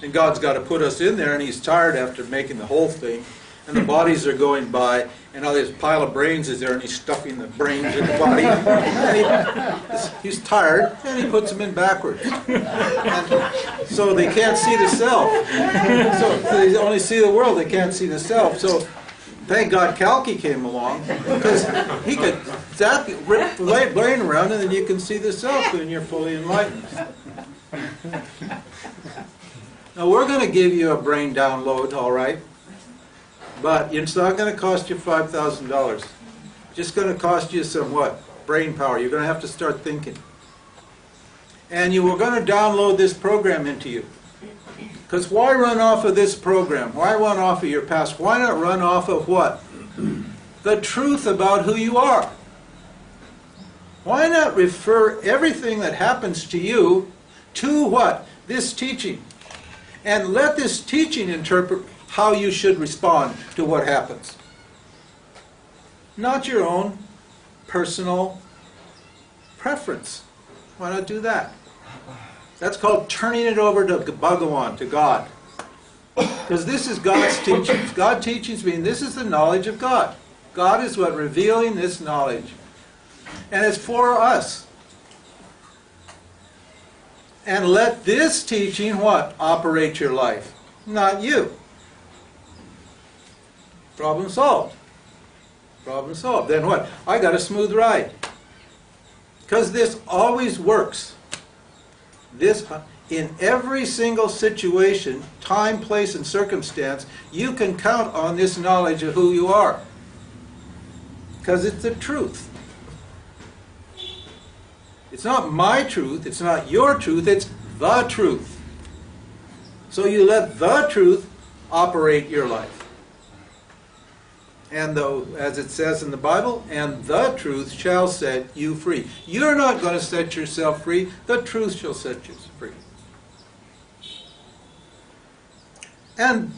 And God's got to put us in there, and he's tired after making the whole thing. And the bodies are going by, and now this pile of brains is there, and he's stuffing the brains in the body. And he's tired, and he puts them in backwards. And so they can't see the self. So they only see the world, they can't see the self. So thank God Kalki came along, because he could rip the brain around, and then you can see the self, and you're fully enlightened. Now we're going to give you a brain download, all right? But it's not going to cost you $5,000. It's just going to cost you some what? Brain power. You're going to have to start thinking. And you were going to download this program into you. Because why run off of this program? Why run off of your past? Why not run off of what? The truth about who you are. Why not refer everything that happens to you to what? This teaching. And let this teaching interpret how you should respond to what happens. Not your own personal preference. Why not do that? That's called turning it over to Bhagawan, to God. Because this is God's teachings. God's teachings mean this is the knowledge of God. God is what revealing this knowledge. And it's for us. And let this teaching, what? Operate your life. Not you. Problem solved. Problem solved. Then what? I got a smooth ride. Because this always works. This, in every single situation, time, place, and circumstance, you can count on this knowledge of who you are. Because it's the truth. It's not my truth, it's not your truth, it's the truth. So you let the truth operate your life. And though, as it says in the Bible, and the truth shall set you free. You're not going to set yourself free. The truth shall set you free. And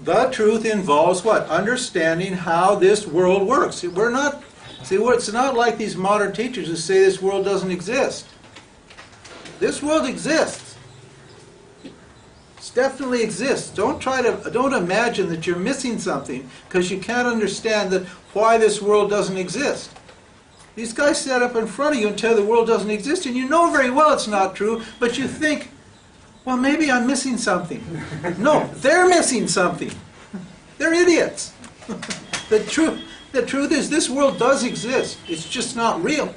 the truth involves what? Understanding how this world works. It's not like these modern teachers who say this world doesn't exist. This world exists. Definitely exists. Don't imagine that you're missing something because you can't understand that why this world doesn't exist. These guys stand up in front of you and tell you the world doesn't exist, and you know very well it's not true, but you think, well, maybe I'm missing something. No, they're missing something. They're idiots. The truth is this world does exist. It's just not real.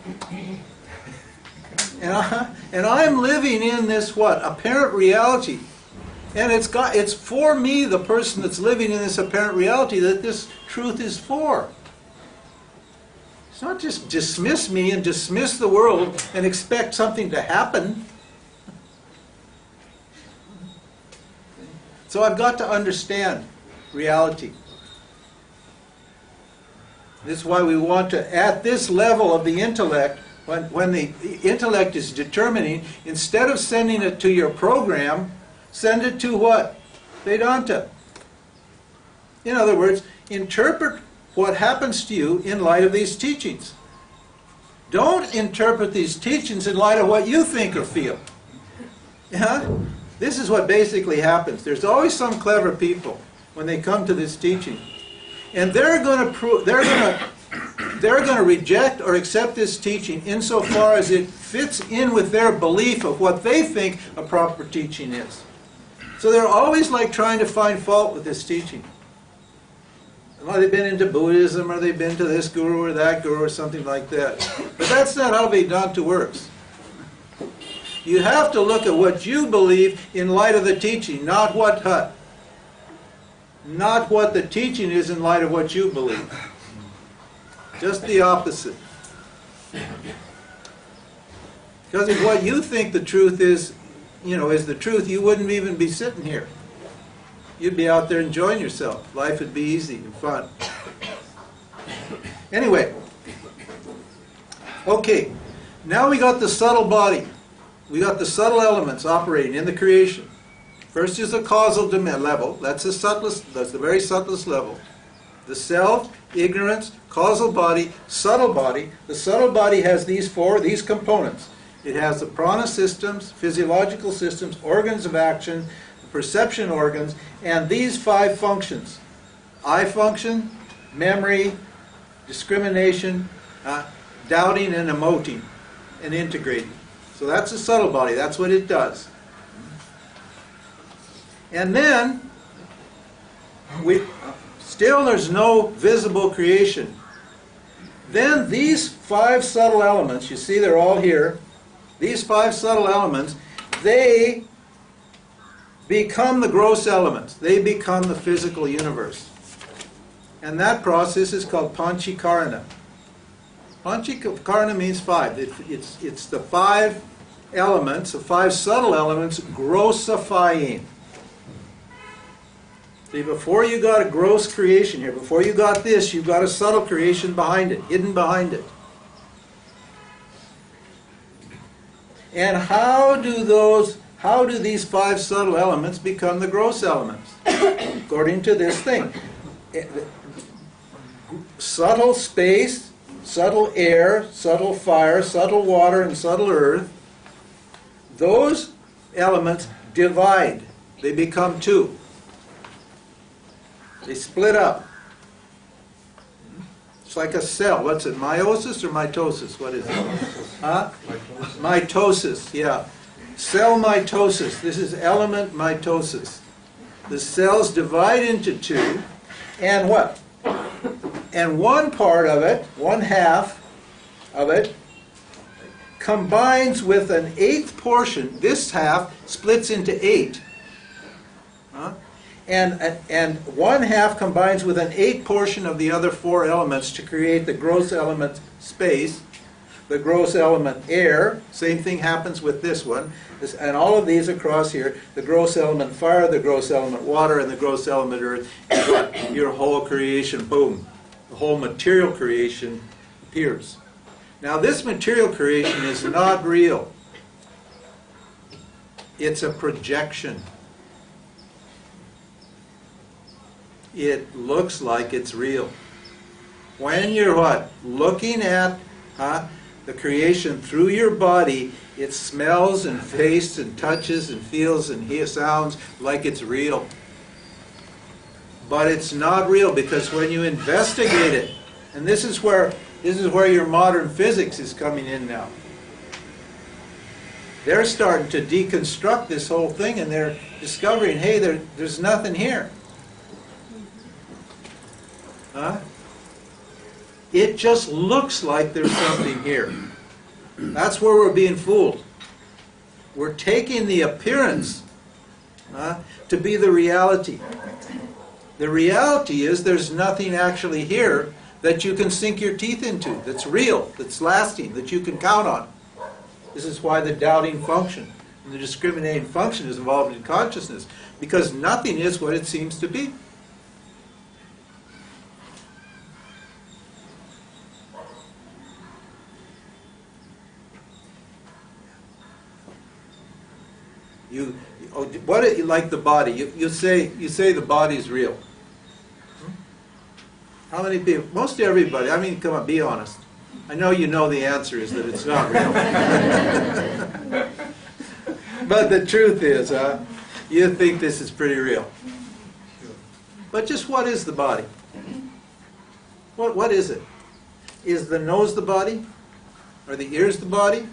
And I'm living in this what? Apparent reality. And it's for me, the person that's living in this apparent reality, that this truth is for. It's not just dismiss me and dismiss the world and expect something to happen. So I've got to understand reality. This is why we want to, at this level of the intellect, when the intellect is determining, instead of sending it to your program, send it to what? Vedanta. In other words, interpret what happens to you in light of these teachings. Don't interpret these teachings in light of what you think or feel. Yeah? This is what basically happens. There's always some clever people when they come to this teaching, and they're going to reject or accept this teaching insofar as it fits in with their belief of what they think a proper teaching is. So they're always like trying to find fault with this teaching. Well, they've been into Buddhism, or they've been to this guru or that guru or something like that. But that's not how Vedanta works. You have to look at what you believe in light of the teaching, not what the teaching is in light of what you believe. Just the opposite. Because if what you think the truth is, is the truth, you wouldn't even be sitting here. You'd be out there enjoying yourself. Life would be easy and fun. Anyway. Okay. Now we got the subtle body. We got the subtle elements operating in the creation. First is the causal level. That's the subtlest, that's the very subtlest level. The self, ignorance, causal body, subtle body. The subtle body has these components. It has the prana systems, physiological systems, organs of action, perception organs, and these 5 functions. Eye function, memory, discrimination, doubting and emoting, and integrating. So that's the subtle body. That's what it does. And then, still there's no visible creation. Then these 5 subtle elements, you see they're all here, these 5 subtle elements, they become the gross elements. They become the physical universe. And that process is called Panchikarana. Panchikarana means 5. It's the 5 elements, the 5 subtle elements, grossifying. See, before you got a gross creation here, before you got this, you've got a subtle creation behind it, hidden behind it. And how do these 5 subtle elements become the gross elements? According to this thing. Subtle space, subtle air, subtle fire, subtle water, and subtle earth, those elements divide. They become 2. They split up. It's like a cell. What's it? Meiosis or mitosis? What is it? Huh? Mitosis, yeah. Cell mitosis. This is element mitosis. The cells divide into 2, and what? And one part of it, 1/2 of it, combines with an 1/8 portion. This half splits into 8. And 1/2 combines with an 1/8 portion of the other 4 elements to create the gross element space, the gross element air. Same thing happens with this one. And all of these across here, the gross element fire, the gross element water, and the gross element earth. Your whole creation, boom. The whole material creation appears. Now this material creation is not real. It's a projection. It looks like it's real. When you're what? Looking at the creation through your body, it smells and tastes and touches and feels and sounds like it's real. But it's not real, because when you investigate it, and this is where your modern physics is coming in now. They're starting to deconstruct this whole thing, and they're discovering, hey, there's nothing here. It just looks like there's something here. That's where we're being fooled. We're taking the appearance to be the reality. The reality is there's nothing actually here that you can sink your teeth into, that's real, that's lasting, that you can count on. This is why the doubting function and the discriminating function is involved in consciousness, because nothing is what it seems to be. Like the body, you say the body's real. How many people? Most everybody. I mean, come on, be honest. I know you know the answer is that it's not real. But the truth is, you think this is pretty real. But just what is the body? What is it? Is the nose the body? Are the ears the body?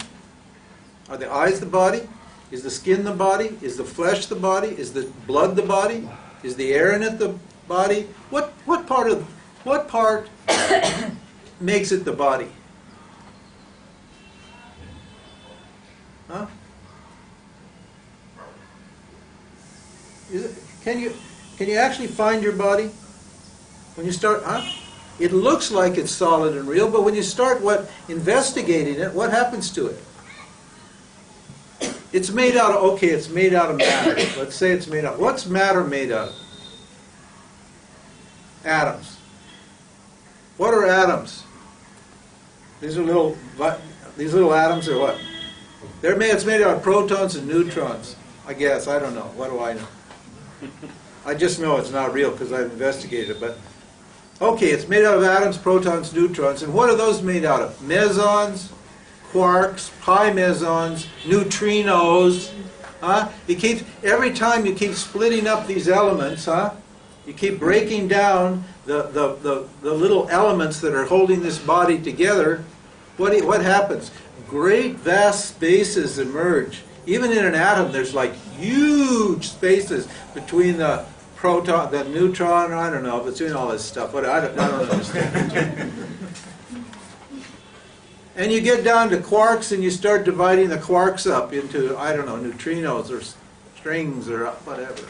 Are the eyes the body? Is the skin the body? Is the flesh the body? Is the blood the body? Is the air in it the body? What part makes it the body? Huh? Can you actually find your body? When you start, it looks like it's solid and real, but when you start investigating it, what happens to it? It's made out of, it's made out of matter. Let's say it's made out. What's matter made out of? Atoms. What are atoms? These little atoms are what? It's made out of protons and neutrons. I guess. I don't know. What do I know? I just know it's not real because I've investigated it. But it's made out of atoms, protons, neutrons. And what are those made out of? Mesons, quarks, pi mesons, neutrinos. Every time you keep splitting up these elements, you keep breaking down the little elements that are holding this body together. What happens? Great vast spaces emerge. Even in an atom, there's like huge spaces between the proton, the neutron, I don't know, between all this stuff. I don't understand. And you get down to quarks and you start dividing the quarks up into, I don't know, neutrinos or strings or whatever.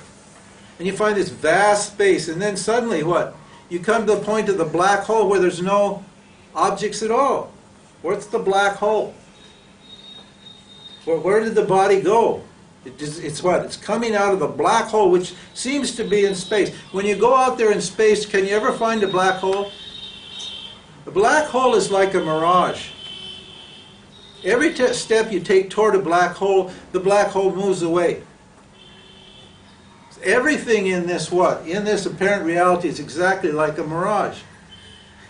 And you find this vast space, and then suddenly what? You come to the point of the black hole where there's no objects at all. What's the black hole? Where did the body go? It's what? It's coming out of the black hole, which seems to be in space. When you go out there in space, can you ever find a black hole? The black hole is like a mirage. Every step you take toward a black hole, the black hole moves away. Everything in this in this apparent reality is exactly like a mirage.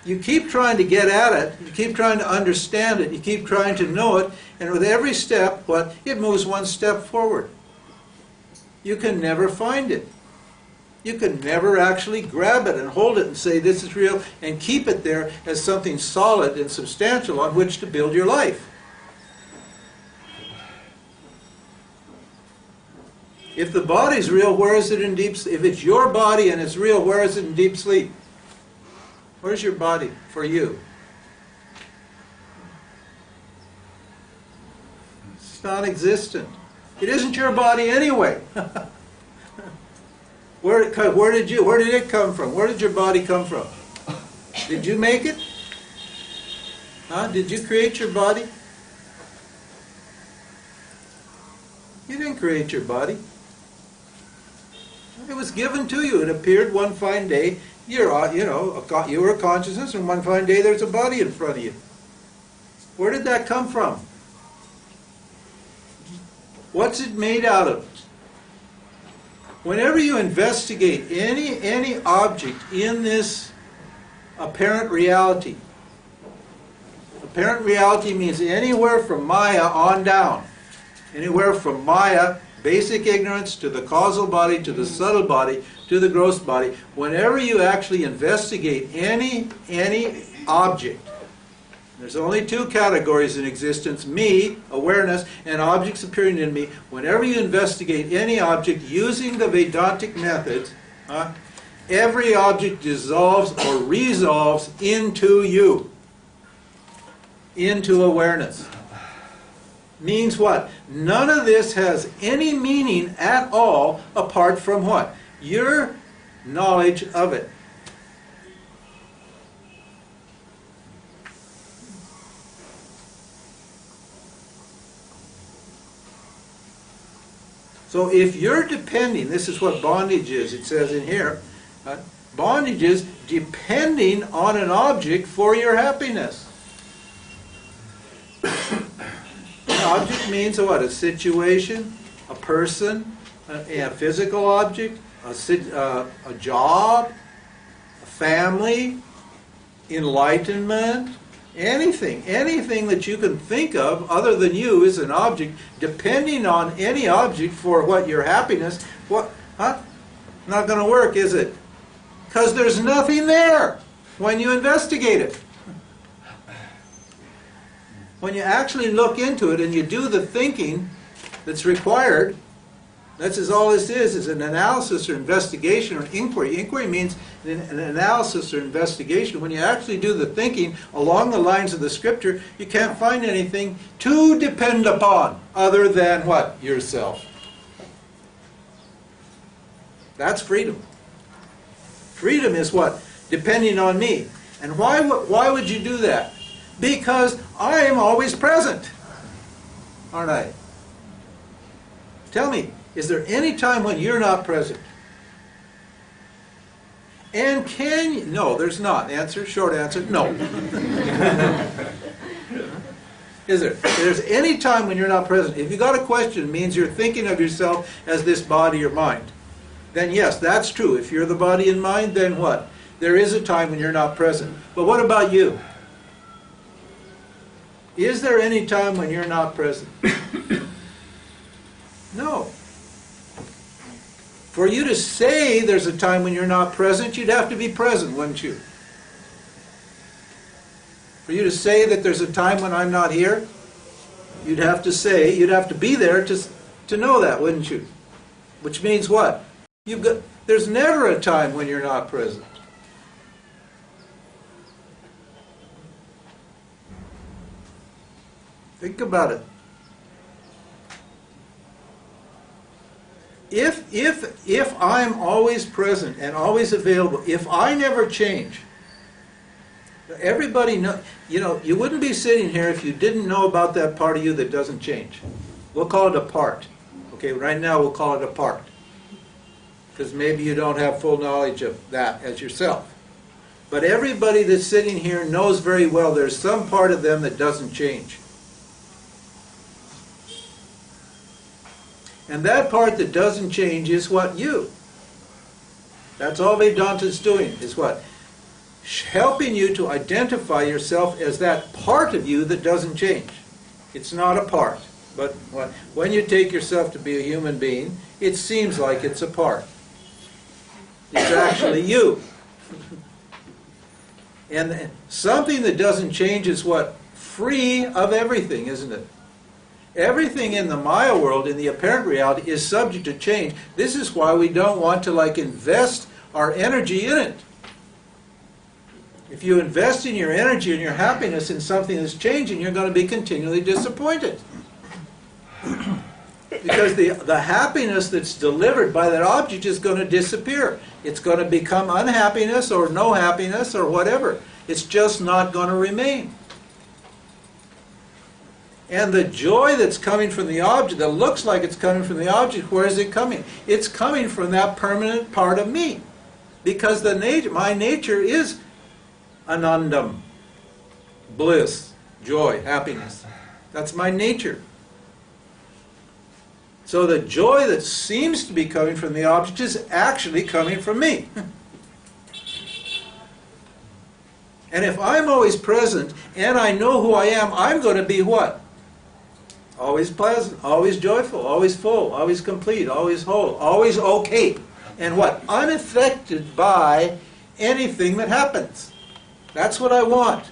You keep trying to get at it, you keep trying to understand it, you keep trying to know it, and with every step, it moves one step forward. You can never find it. You can never actually grab it and hold it and say this is real and keep it there as something solid and substantial on which to build your life. If the body's real, where is it in deep sleep? If it's your body and it's real, where is it in deep sleep? Where's your body for you? It's non-existent. It isn't your body anyway. Where did it come from? Where did your body come from? Did you make it? Did you create your body? You didn't create your body. It was given to you. It appeared one fine day. You were a consciousness, and one fine day there's a body in front of you. Where did that come from? What's it made out of? Whenever you investigate any object in this apparent reality means anywhere from Maya on down. Anywhere from Maya, basic ignorance, to the causal body, to the subtle body, to the gross body. Whenever you actually investigate any object, there's only two categories in existence: me, awareness, and objects appearing in me. Whenever you investigate any object using the Vedantic methods, every object dissolves or resolves into you, into awareness. Means what? None of this has any meaning at all apart from what? Your knowledge of it. So if you're depending, this is what bondage is, it says in here, bondage is depending on an object for your happiness. An object means what? A situation, a person, a physical object, a job, a family, enlightenment, Anything that you can think of other than you is an object, depending on any object for what your happiness, what, huh? Not going to work, is it? Because there's nothing there when you investigate it. When you actually look into it and you do the thinking that's required, that's all this is an analysis or investigation or inquiry. Inquiry means an analysis or investigation. When you actually do the thinking along the lines of the Scripture, you can't find anything to depend upon other than what? Yourself. That's freedom. Freedom is what? Depending on me. And why would you do that? Because I am always present, aren't I? Tell me, is there any time when you're not present? And can you? No, there's not. Answer, short answer, no. Is there? If there's any time when you're not present, if you got a question, it means you're thinking of yourself as this body or mind. Then yes, that's true. If you're the body and mind, then what? There is a time when you're not present. But what about you? Is there any time when you're not present? No. For you to say there's a time when you're not present, you'd have to be present, wouldn't you? For you to say that there's a time when I'm not here, you'd have to be there to know that, wouldn't you? Which means what? There's never a time when you're not present. Think about it. If I'm always present and always available, if I never change, everybody know, you wouldn't be sitting here if you didn't know about that part of you that doesn't change. We'll call it a part. Okay, right now we'll call it a part. Because maybe you don't have full knowledge of that as yourself. But everybody that's sitting here knows very well there's some part of them that doesn't change. And that part that doesn't change is what? You. That's all Vedanta's doing, is what? Helping you to identify yourself as that part of you that doesn't change. It's not a part. But when you take yourself to be a human being, it seems like it's a part. It's actually you. And something that doesn't change is what? Free of everything, isn't it? Everything in the Maya world, in the apparent reality, is subject to change. This is why we don't want to invest our energy in it. If you invest in your energy and your happiness in something that's changing, you're going to be continually disappointed. Because the happiness that's delivered by that object is going to disappear. It's going to become unhappiness or no happiness or whatever. It's just not going to remain. And the joy that's coming from the object, that looks like it's coming from the object, where is it coming? It's coming from that permanent part of me. Because my nature is anandam, bliss, joy, happiness. That's my nature. So the joy that seems to be coming from the object is actually coming from me. And if I'm always present and I know who I am, I'm going to be what? Always pleasant, always joyful, always full, always complete, always whole, always okay. And what? Unaffected by anything that happens. That's what I want.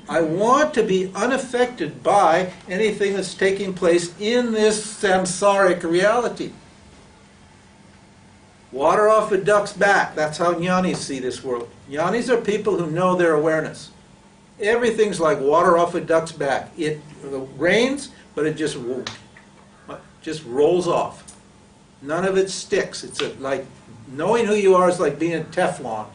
I want to be unaffected by anything that's taking place in this samsaric reality. Water off a duck's back. That's how jnanis see this world. Jnanis are people who know their awareness. Everything's like water off a duck's back. It rains, but it just rolls off. None of it sticks. It's like knowing who you are is like being Teflon.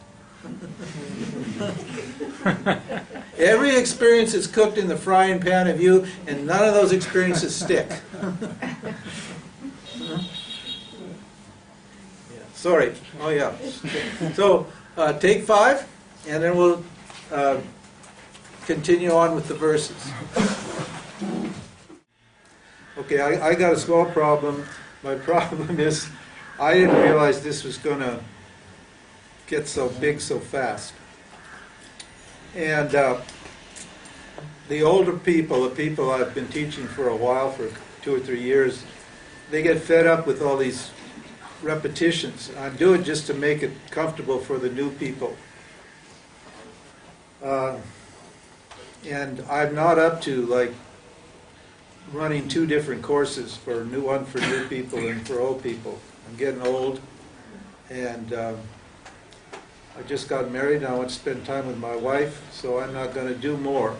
Every experience is cooked in the frying pan of you, and none of those experiences stick. Sorry. Oh yeah. So take 5, and then we'll continue on with the verses. Okay, I got a small problem. My problem is I didn't realize this was going to get so big so fast. And the older people, the people I've been teaching for a while, for 2 or 3 years, they get fed up with all these repetitions. I do it just to make it comfortable for the new people. And I'm not up to like running 2 different courses, for one for new people and for old people. I'm getting old, and I just got married and I want to spend time with my wife, so I'm not going to do more.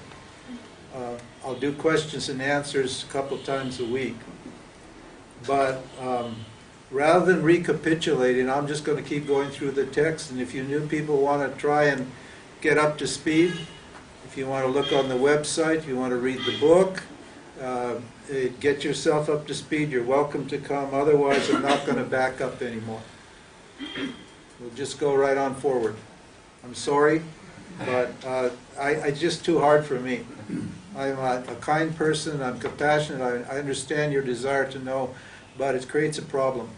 I'll do questions and answers a couple times a week. But rather than recapitulating, I'm just going to keep going through the text, and if you new people want to try and get up to speed, if you want to look on the website, if you want to read the book, get yourself up to speed, you're welcome to come. Otherwise, I'm not going to back up anymore. We'll just go right on forward. I'm sorry, but it's just too hard for me. I'm a kind person, I'm compassionate, I understand your desire to know, but it creates a problem.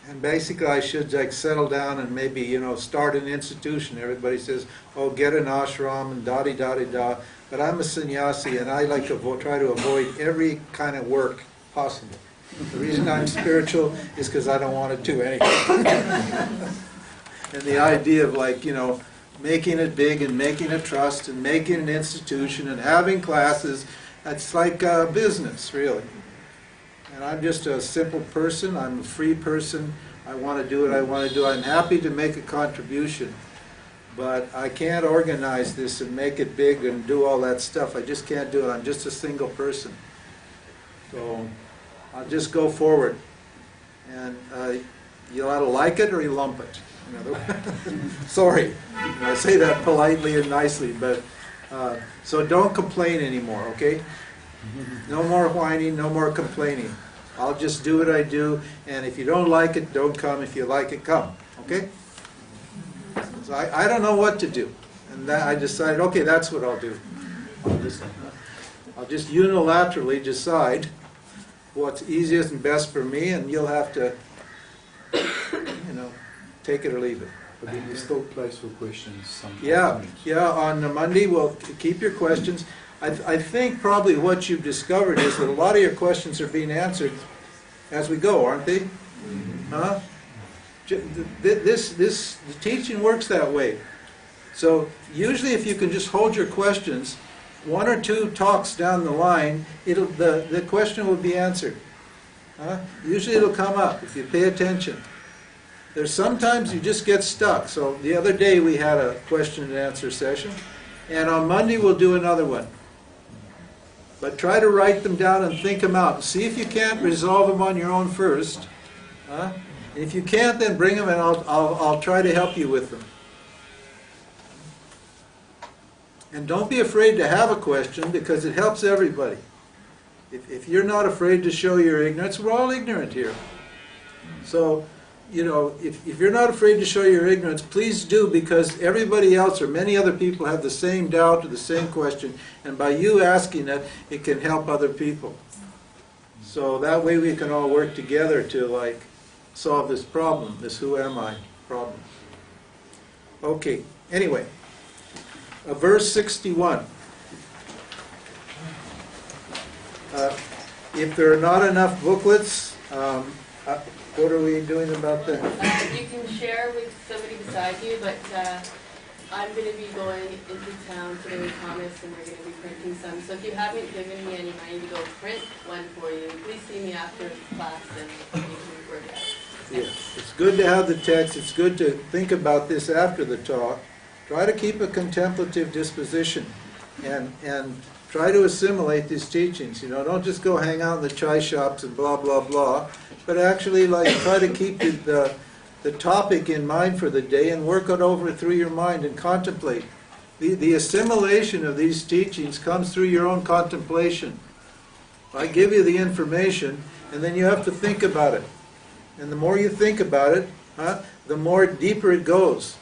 And basically I should like settle down and maybe, you know, start an institution. Everybody says, oh, get an ashram and da-di-da-di-da. But I'm a sannyasi and I like to try to avoid every kind of work possible. The reason I'm spiritual is because I don't want to do anything. And the idea of like, you know, making it big and making a trust and making an institution and having classes, that's like a business, really. And I'm just a simple person. I'm a free person. I want to do what I want to do. I'm happy to make a contribution. But I can't organize this and make it big and do all that stuff. I just can't do it. I'm just a single person. So I'll just go forward. And you'll either like it or you lump it. In other words. Sorry. I say that politely and nicely. But so don't complain anymore, okay? No more whining, no more complaining. I'll just do what I do, and if you don't like it, don't come. If you like it, come. Okay? So I don't know what to do. And I decided, okay, that's what I'll do. I'll just unilaterally decide what's easiest and best for me, and you'll have to, you know, take it or leave it. But then there's still place for questions sometimes. Yeah, on Monday we'll keep your questions. I think probably what you've discovered is that a lot of your questions are being answered as we go, aren't they? Huh? The teaching works that way. So usually if you can just hold your questions, 1 or 2 talks down the line, the question will be answered. Usually it'll come up if you pay attention. There's sometimes you just get stuck. So the other day we had a question and answer session, and on Monday we'll do another one. But try to write them down and think them out. See if you can't resolve them on your own first. And if you can't, then bring them and I'll try to help you with them. And don't be afraid to have a question, because it helps everybody. If you're not afraid to show your ignorance, we're all ignorant here. So, you know, if you're not afraid to show your ignorance, please do, because everybody else or many other people have the same doubt or the same question, and by you asking it, it can help other people. So that way we can all work together to like solve this problem, this who am I problem. Okay, anyway, verse 61. If there are not enough booklets, what are we doing about that? You can share with somebody beside you, but I'm going to be going into town today with Thomas, and we're going to be printing some. So if you haven't given me any money to go print one for you, please see me after class and you can work it out. Yeah. It's good to have the text. It's good to think about this after the talk. Try to keep a contemplative disposition and try to assimilate these teachings. You know, don't just go hang out in the chai shops and blah, blah, blah, but actually like try to keep the topic in mind for the day and work it over through your mind and contemplate. The assimilation of these teachings comes through your own contemplation. I give you the information, and then you have to think about it. And the more you think about it, the more deeper it goes.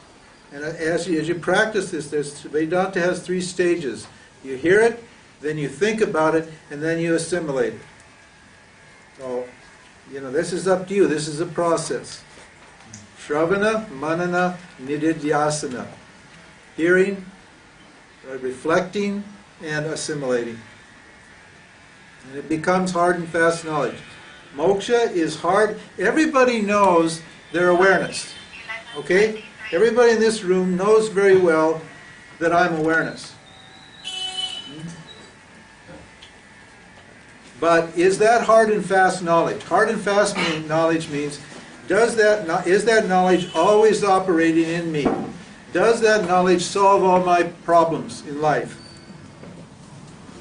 And as you practice this, Vedanta has 3 stages. You hear it, then you think about it, and then you assimilate it. So, you know, this is up to you. This is a process. Shravana, Manana, Nididhyasana. Hearing, reflecting, and assimilating. And it becomes hard and fast knowledge. Moksha is hard. Everybody knows their awareness. Okay? Everybody in this room knows very well that I'm awareness. But is that hard and fast knowledge? Hard and fast knowledge means, is that knowledge always operating in me? Does that knowledge solve all my problems in life?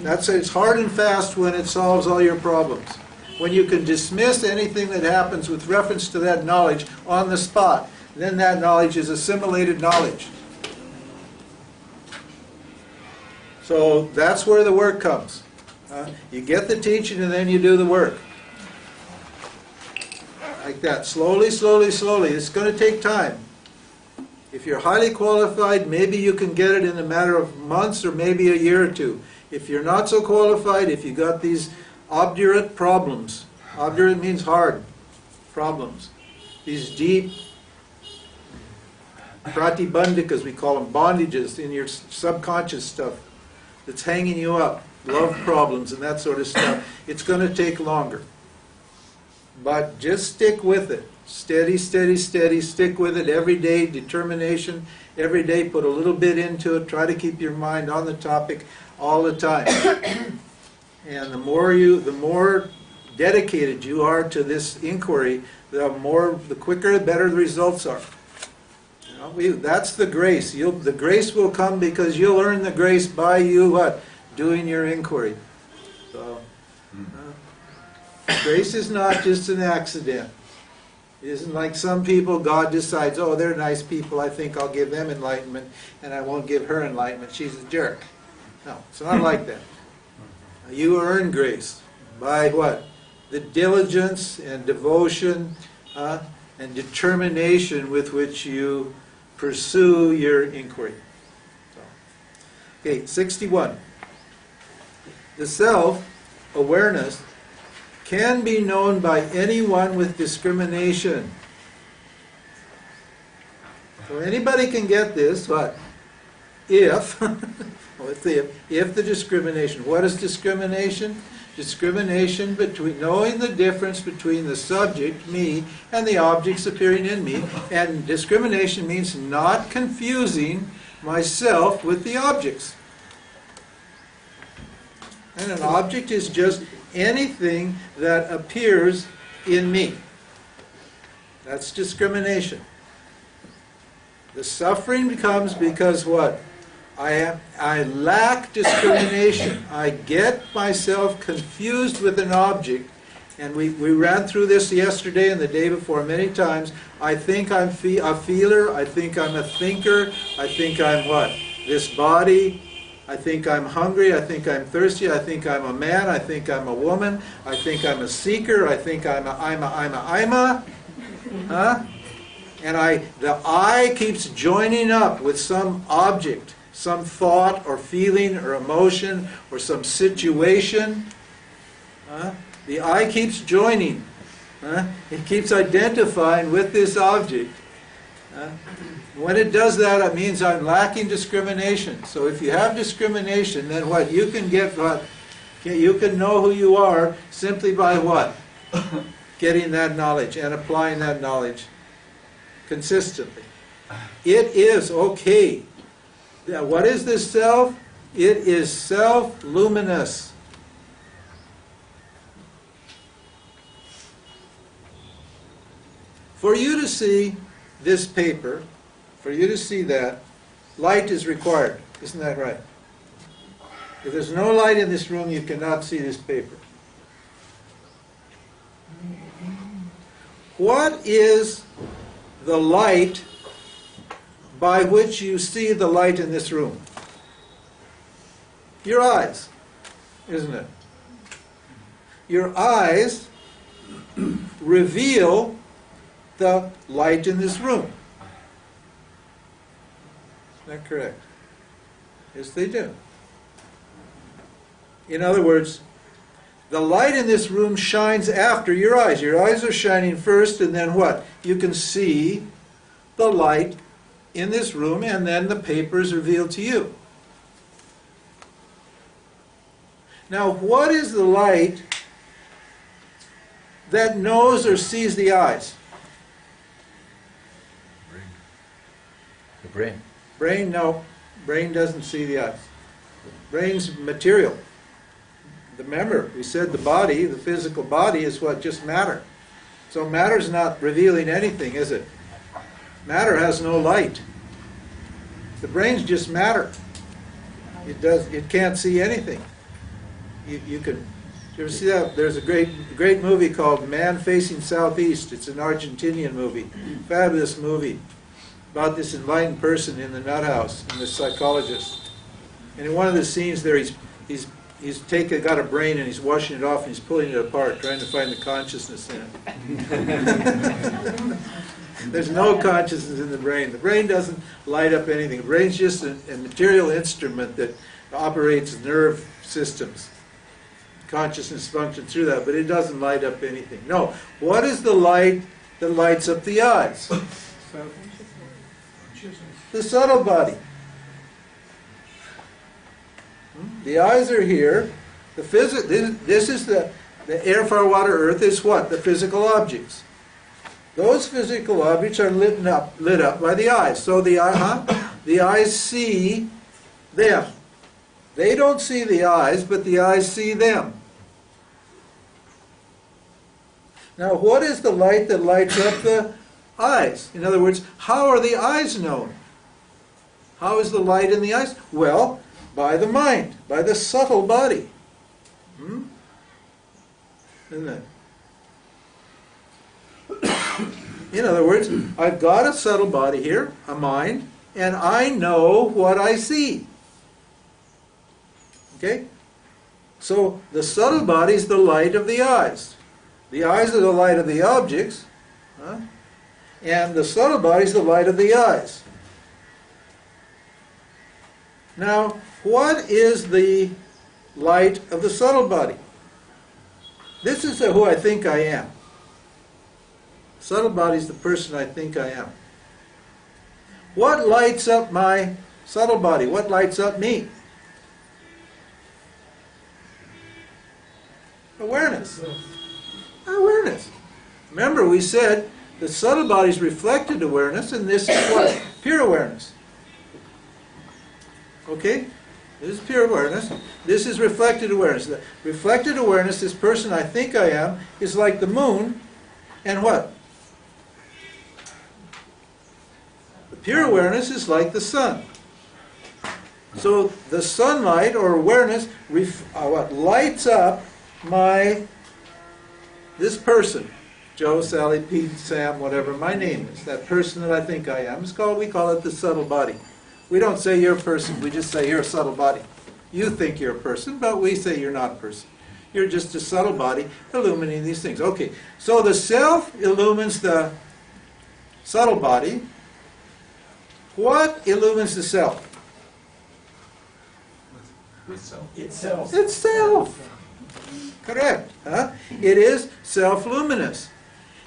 It's hard and fast when it solves all your problems. When you can dismiss anything that happens with reference to that knowledge on the spot, then that knowledge is assimilated knowledge. So that's where the work comes. You get the teaching and then you do the work. Like that, slowly, slowly, slowly. It's going to take time. If you're highly qualified, maybe you can get it in a matter of months or maybe a year or two. If you're not so qualified, if you got these obdurate problems, obdurate means hard problems, these deep pratibandhikas, we call them, bondages in your subconscious stuff that's hanging you up, love problems and that sort of stuff, it's going to take longer. But just stick with it. Steady, steady, steady. Stick with it every day. Determination. Every day put a little bit into it. Try to keep your mind on the topic all the time. And the more dedicated you are to this inquiry, the quicker, the better the results are. That's the grace. The grace will come because you'll earn the grace by you what? Doing your inquiry. So, grace is not just an accident. It isn't like some people, God decides, oh, they're nice people, I think I'll give them enlightenment, and I won't give her enlightenment, she's a jerk. No, it's not like that. You earn grace by what? The diligence and devotion and determination with which you pursue your inquiry. Okay, 61. The self-awareness can be known by anyone with discrimination. So anybody can get this, what? If, well, if the discrimination. What is discrimination? Discrimination between knowing the difference between the subject, me, and the objects appearing in me. And discrimination means not confusing myself with the objects. And an object is just anything that appears in me. That's discrimination. The suffering comes because what? I lack discrimination. I get myself confused with an object. And we ran through this yesterday and the day before many times. I think I'm a feeler. I think I'm a thinker. I think I'm what? This body. I think I'm hungry, I think I'm thirsty, I think I'm a man, I think I'm a woman, I think I'm a seeker, I think I'm a, huh? And the I keeps joining up with some object, some thought or feeling or emotion or some situation. The I keeps joining. It keeps identifying with this object. When it does that, it means I'm lacking discrimination. So if you have discrimination, then what? You can get what? You can know who you are simply by what? Getting that knowledge and applying that knowledge consistently. It is okay. What is this self? It is self-luminous. For you to see this paper, for you to see that, light is required. Isn't that right? If there's no light in this room, you cannot see this paper. What is the light by which you see the light in this room? Your eyes, isn't it? Your eyes reveal the light in this room. Is that correct? Yes, they do. In other words, the light in this room shines after your eyes. Your eyes are shining first, and then what? You can see the light in this room, and then the paper is revealed to you. Now, what is the light that knows or sees the eyes? The brain. Brain, no. Brain doesn't see the eyes. Brain's material. Remember, we said the body, the physical body, is what? Just matter. So matter's not revealing anything, is it? Matter has no light. The brain's just matter. It can't see anything. You ever see that? There's a great movie called Man Facing Southeast. It's an Argentinian movie. Fabulous movie about this enlightened person in the nut house and the psychologist. And in one of the scenes there, he's got a brain and he's washing it off and he's pulling it apart, trying to find the consciousness in it. There's no consciousness in the brain. The brain doesn't light up anything. The brain's just a material instrument that operates nerve systems. Consciousness functions through that, but it doesn't light up anything. No. What is the light that lights up the eyes? The subtle body. The eyes are here. This is the air, fire, water, earth is what? The physical objects. Those physical objects are lit up by the eyes. So the eyes see them. They don't see the eyes, but the eyes see them. Now, what is the light that lights up the eyes? In other words, how are the eyes known? How is the light in the eyes? Well, by the mind, by the subtle body. Isn't it? In other words, I've got a subtle body here, a mind, and I know what I see. Okay? So the subtle body is the light of the eyes. The eyes are the light of the objects, and the subtle body is the light of the eyes. Now, what is the light of the subtle body? This is who I think I am. Subtle body is the person I think I am. What lights up my subtle body? What lights up me? Awareness. Awareness. Remember, we said the subtle body is reflected awareness, and this is what? Pure awareness. Okay? This is pure awareness. This is reflected awareness. The reflected awareness, this person I think I am, is like the moon, and what? The pure awareness is like the sun. So the sunlight or awareness what lights up this person, Joe, Sally, Pete, Sam, whatever my name is, that person that I think I am, we call it the subtle body. We don't say you're a person, we just say you're a subtle body. You think you're a person, but we say you're not a person. You're just a subtle body illuminating these things. Okay, so the self illumines the subtle body. What illumines the self? Itself. Itself. Correct. It is self-luminous.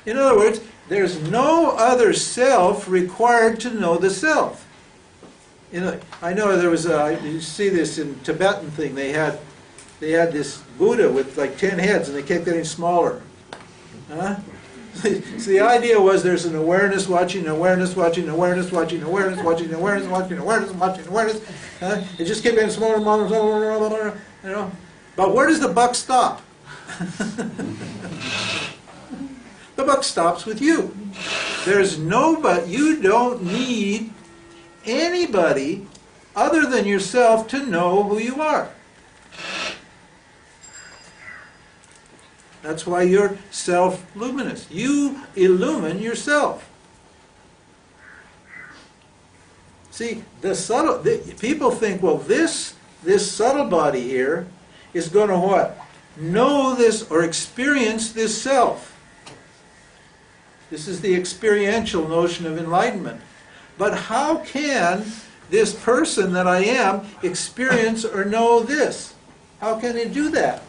In other words, there's no other self required to know the self. I know there was you see this in Tibetan thing. They had this Buddha with like 10 heads, and they kept getting smaller. So the idea was there's an awareness watching awareness watching awareness watching awareness watching awareness watching awareness watching awareness. It just kept getting smaller and smaller, you know. But where does the buck stop? The buck stops with you. There's nobody. You don't need anybody other than yourself to know who you are. That's why you're self-luminous. You illumine yourself. See, people think, well, this subtle body here is going to what? Know this or experience this self. This is the experiential notion of enlightenment. But how can this person that I am experience or know this? How can it do that?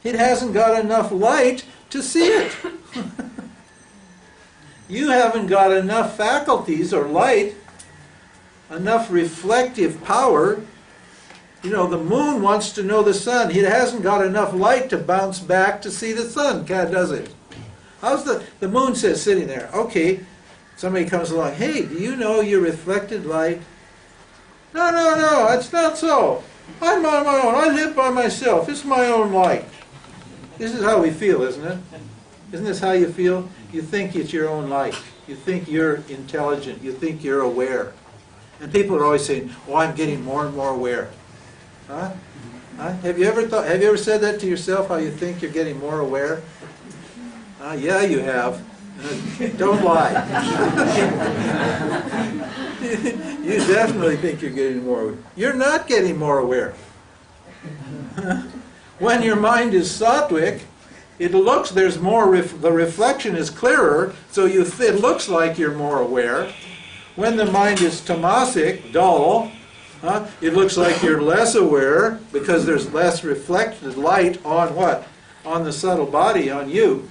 It hasn't got enough light to see it. You haven't got enough faculties or light, enough reflective power You know, the moon wants to know the sun. It hasn't got enough light to bounce back to see the sun, does it? How's the moon says sitting there? Okay, somebody comes along. Hey, do you know your reflected light? No, it's not so. I'm on my own. I live by myself. It's my own light. This is how we feel, isn't it? Isn't this how you feel? You think it's your own light. You think you're intelligent. You think you're aware. And people are always saying, "Oh, I'm getting more and more aware." Huh? Have you ever said that to yourself? How you think you're getting more aware? Yeah, you have. Don't lie. You definitely think you're getting more aware. You're not getting more aware. When your mind is sattvic, it looks there's more. The reflection is clearer, so it looks like you're more aware. When the mind is tamasic, dull, it looks like you're less aware because there's less reflected light on what? On the subtle body, on you.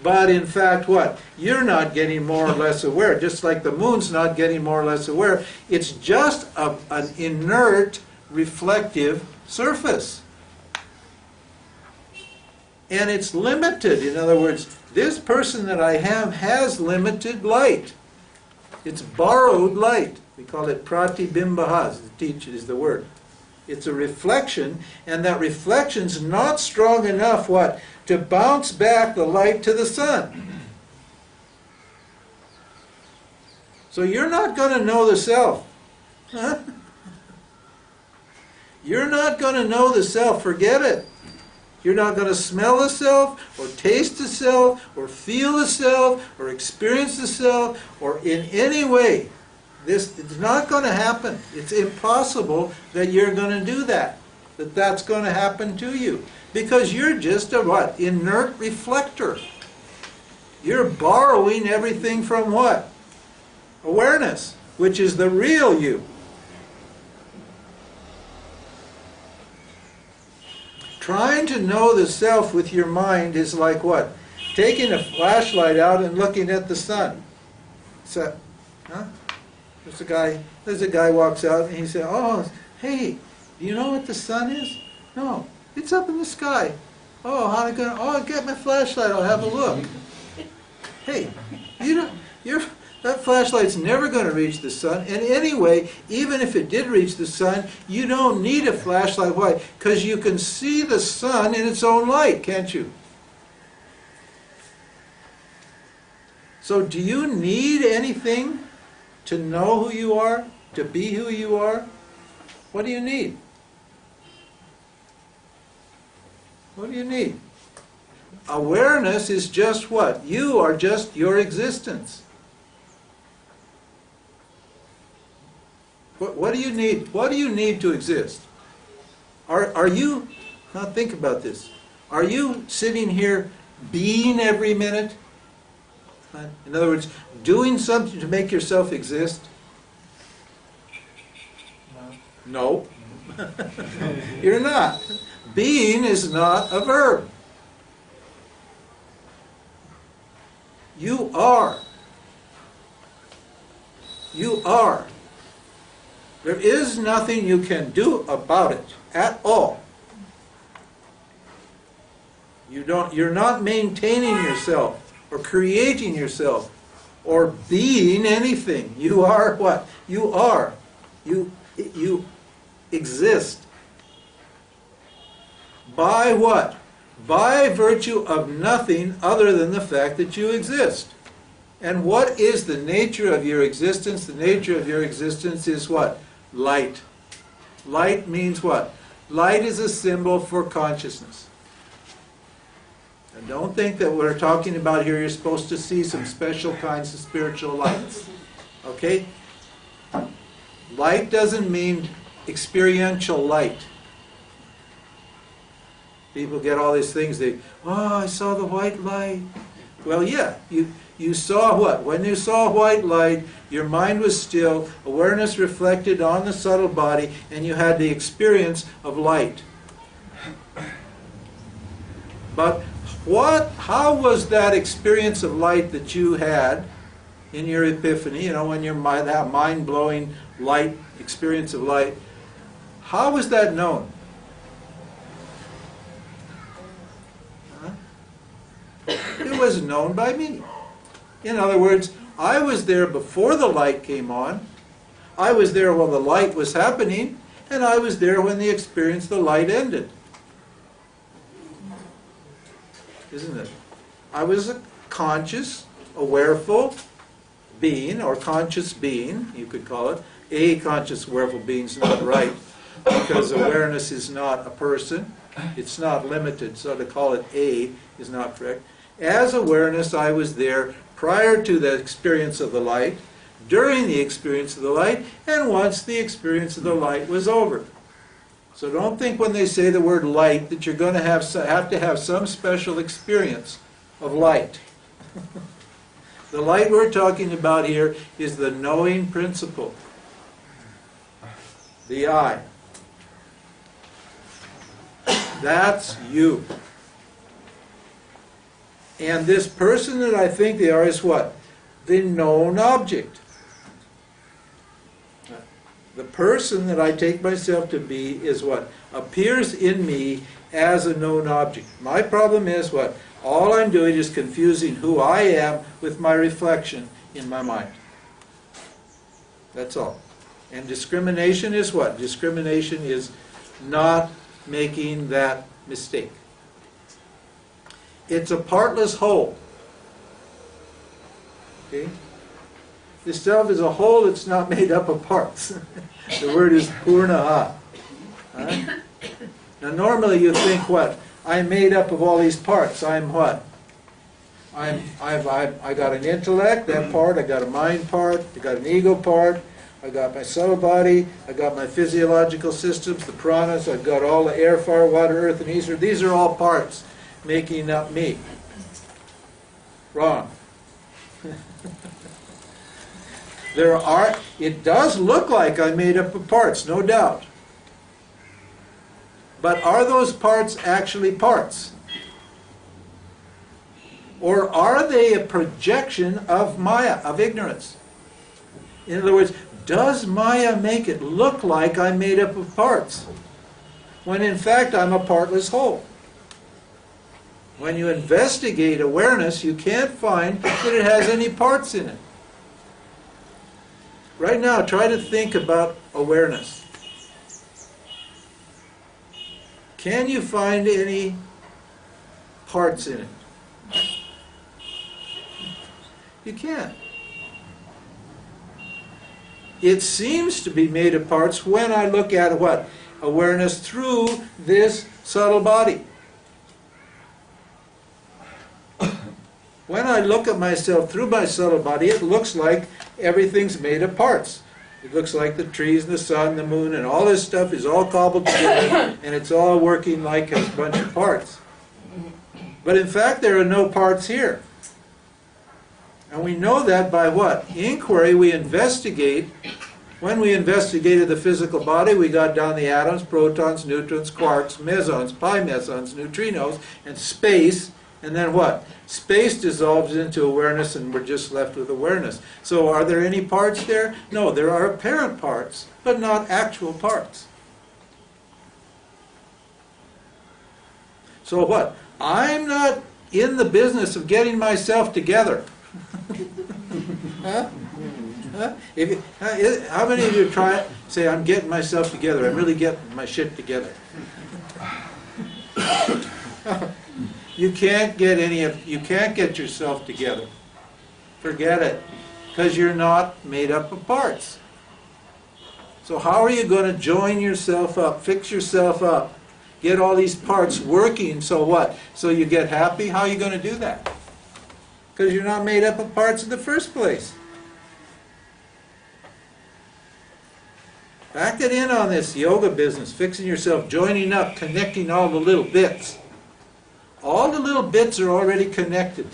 But in fact, what? You're not getting more or less aware, just like the moon's not getting more or less aware. It's just an inert, reflective surface. And it's limited. In other words, this person that I have has limited light. It's borrowed light. We call it pratibimbaha, is the word. It's a reflection, and that reflection's not strong enough, what? To bounce back the light to the sun. So you're not going to know the self. Huh? You're not going to know the self. Forget it. You're not going to smell the self, or taste the self, or feel the self, or experience the self, or in any way. This is not going to happen. It's impossible that you're going to do that. That's going to happen to you. Because you're just a what? Inert reflector. You're borrowing everything from what? Awareness, which is the real you. Trying to know the self with your mind is like what? Taking a flashlight out and looking at the sun. So, There's a guy walks out and he says, "Oh, hey, do you know what the sun is?" "No, it's up in the sky." "Oh, how am I gonna? Oh, I'll get my flashlight. I'll have a look." Hey, that flashlight's never going to reach the sun. And anyway, even if it did reach the sun, you don't need a flashlight. Why? Because you can see the sun in its own light, can't you? So do you need anything to know who you are? To be who you are? What do you need? What do you need? Awareness is just what? You are just your existence. What do you need? What do you need to exist? Are you, now think about this, are you sitting here being every minute? In other words, doing something to make yourself exist? No. You're not. Being is not a verb. You are. You are. There is nothing you can do about it at all. You're not maintaining yourself or creating yourself or being anything. You are what? You are. You exist. By what? By virtue of nothing other than the fact that you exist. And what is the nature of your existence? The nature of your existence is what? Light. Light means what? Light is a symbol for consciousness. And don't think that what we're talking about here, you're supposed to see some special kinds of spiritual lights. Okay? Light doesn't mean experiential light. People get all these things, I saw the white light. Well, yeah, you saw what? When you saw white light, your mind was still, awareness reflected on the subtle body, and you had the experience of light. But how was that experience of light that you had in your epiphany, when your mind, that mind-blowing light experience of light, how was that known? Huh? It was known by me. In other words, I was there before the light came on, I was there while the light was happening, and I was there when the experience of the light ended. Isn't it? I was a conscious, awareful being, or conscious being, you could call it. A conscious, awareful being is not right, because awareness is not a person. It's not limited, so to call it A is not correct. As awareness, I was there prior to the experience of the light, during the experience of the light, and once the experience of the light was over. So don't think when they say the word light that you're going to have to have some special experience of light. The light we're talking about here is the knowing principle. The I. That's you. And this person that I think they are is what? The known object. The person that I take myself to be is what? Appears in me as a known object. My problem is what? All I'm doing is confusing who I am with my reflection in my mind. That's all. And discrimination is what? Discrimination is not making that mistake. It's a partless whole. Okay? The self is a whole that's not made up of parts. The word is purnaha. Right? Now normally you think what? I'm made up of all these parts. I'm what? I got an intellect, that part, I got a mind part, I got an ego part, I got my subtle body, I got my physiological systems, the pranas, I've got all the air, fire, water, earth, and ether. These are all parts making up me. Wrong. It does look like I'm made up of parts, no doubt. But are those parts actually parts? Or are they a projection of Maya, of ignorance? In other words, does Maya make it look like I'm made up of parts, when in fact I'm a partless whole? When you investigate awareness, you can't find that it has any parts in it. Right now, try to think about awareness. Can you find any parts in it? You can't. It seems to be made of parts when I look at what? Awareness through this subtle body. When I look at myself through my subtle body, it looks like everything's made of parts. It looks like the trees and the sun, the moon, and all this stuff is all cobbled together, and it's all working like a bunch of parts. But in fact, there are no parts here. And we know that by what? Inquiry. We investigate. When we investigated the physical body, we got down the atoms, protons, neutrons, quarks, mesons, pi mesons, neutrinos, and space. And then what? Space dissolves into awareness, and we're just left with awareness. So are there any parts there? No, there are apparent parts, but not actual parts. So what? I'm not in the business of getting myself together. Huh? Huh? How many of you try it? Say, I'm getting myself together. I'm really getting my shit together. You can't get yourself together. Forget it. Because you're not made up of parts. So how are you going to join yourself up, fix yourself up, get all these parts working, so what? So you get happy? How are you going to do that? Because you're not made up of parts in the first place. Back it in on this yoga business, fixing yourself, joining up, connecting all the little bits. All the little bits are already connected.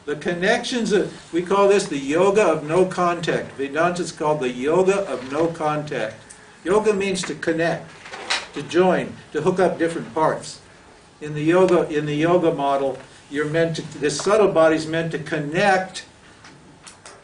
The connections, we call this the yoga of no contact. Vedanta is called the yoga of no contact. Yoga means to connect, to join, to hook up different parts. In the yoga model, you're meant to, this subtle body is meant to connect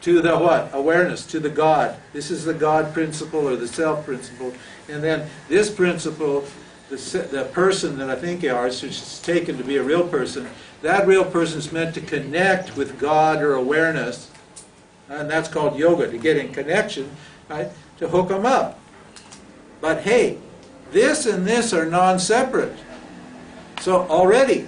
to the what? Awareness, to the God. This is the God principle or the self principle. And then this principle, the person that I think you are, which is taken to be a real person, that real person is meant to connect with God or awareness. And that's called yoga, to get in connection, right? To hook them up. But hey, this and this are non-separate. So already,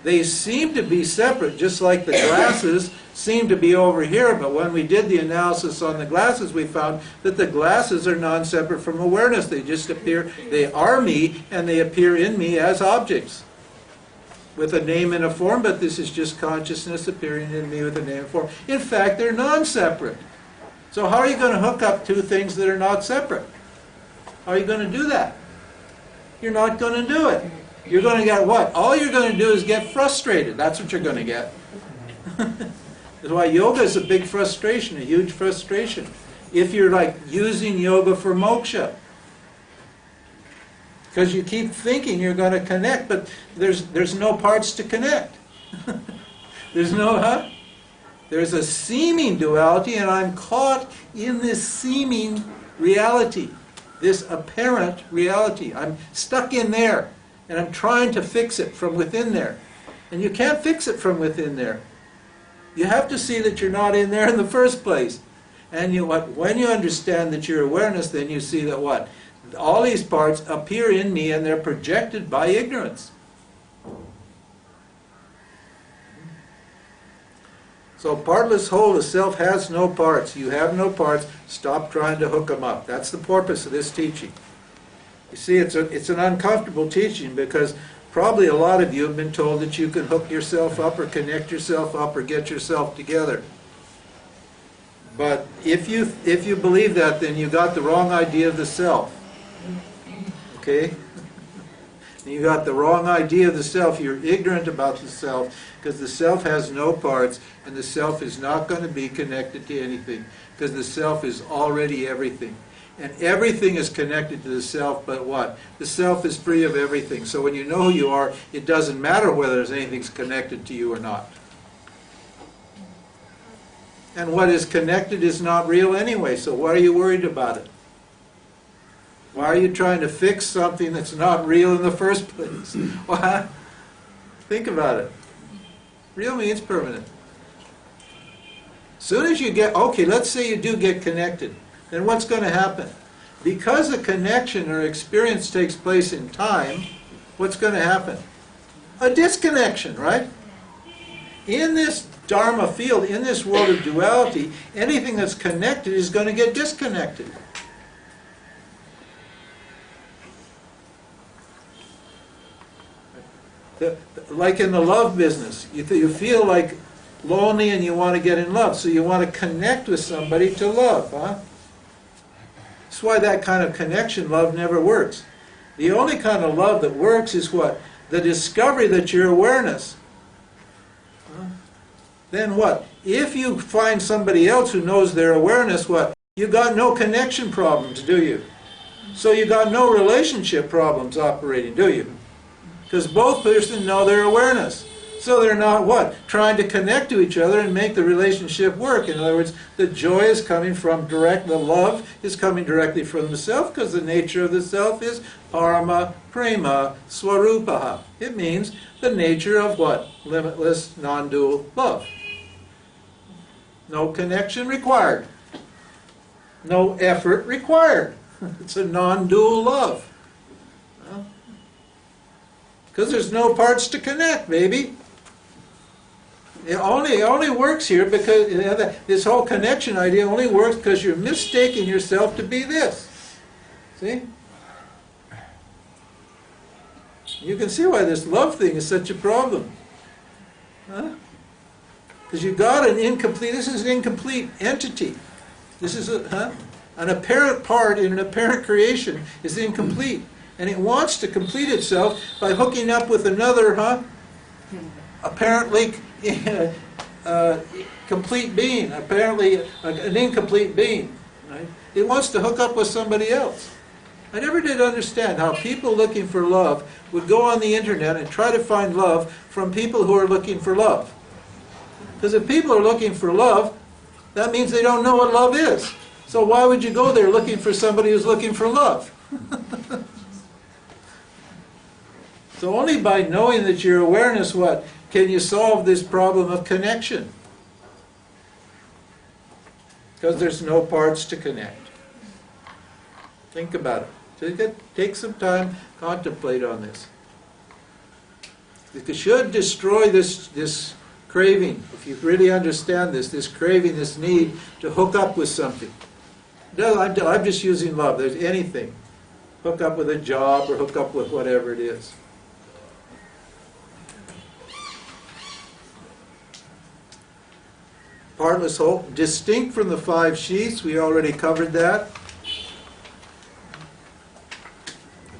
they seem to be separate, just like the glasses seem to be over here. But when we did the analysis on the glasses, we found that the glasses are non-separate from awareness. They just appear, they are me, and they appear in me as objects with a name and a form, but this is just consciousness appearing in me with a name and form. In fact, they're non-separate. So how are you going to hook up two things that are not separate? How are you going to do that? You're not going to do it. You're going to get what? All you're going to do is get frustrated. That's what you're going to get. That's why yoga is a big frustration, a huge frustration. If you're like using yoga for moksha. Because you keep thinking you're going to connect, but there's no parts to connect. There's no, huh? There's a seeming duality, and I'm caught in this seeming reality, this apparent reality. I'm stuck in there, and I'm trying to fix it from within there. And you can't fix it from within there. You have to see that you're not in there in the first place. And when you understand that you're awareness, then you see that what? All these parts appear in me, and they're projected by ignorance. So partless whole, the self has no parts. You have no parts. Stop trying to hook them up. That's the purpose of this teaching. You see, it's an uncomfortable teaching because probably a lot of you have been told that you can hook yourself up or connect yourself up or get yourself together. But if you believe that, then you got the wrong idea of the self. Okay? You got the wrong idea of the self. You're ignorant about the self because the self has no parts, and the self is not going to be connected to anything because the self is already everything. And everything is connected to the self, but what? The self is free of everything. So when you know who you are, it doesn't matter whether there's anything connected to you or not. And what is connected is not real anyway, so why are you worried about it? Why are you trying to fix something that's not real in the first place? Why? Think about it. Real means permanent. As soon as you get, okay, let's say you do get connected, then what's going to happen? Because a connection or experience takes place in time, what's going to happen? A disconnection, right? In this Dharma field, in this world of duality, anything that's connected is going to get disconnected. Like in the love business, you feel like lonely and you want to get in love, so you want to connect with somebody to love, huh? That's why that kind of connection, love, never works. The only kind of love that works is what? The discovery that you're awareness. Huh? Then what? If you find somebody else who knows their awareness, what? You got no connection problems, do you? So you got no relationship problems operating, do you? Because both persons know their awareness. So they're not what? Trying to connect to each other and make the relationship work. In other words, the joy is coming from the love is coming directly from the self, because the nature of the self is parama prema swarupaha. It means the nature of what? Limitless, non-dual love. No connection required. No effort required. It's a non-dual love. Because there's no parts to connect, baby. It only works here because this whole connection idea only works because you're mistaking yourself to be this. See? You can see why this love thing is such a problem. Huh? Because you got an incomplete, this is an incomplete entity. This is an apparent part in an apparent creation is incomplete. And it wants to complete itself by hooking up with another, apparently complete being, apparently an incomplete being. Right? It wants to hook up with somebody else. I never did understand how people looking for love would go on the internet and try to find love from people who are looking for love. Because if people are looking for love, That means they don't know what love is. So why would you go there looking for somebody who's looking for love? So only by knowing that your awareness, what, can you solve this problem of connection? Because there's no parts to connect. Think about it. Take some time, contemplate on this. It should destroy this craving, if you really understand this craving, this need to hook up with something. No, I'm just using love. There's anything. Hook up with a job or hook up with whatever it is. Partless whole, distinct from the 5 sheaths, we already covered that.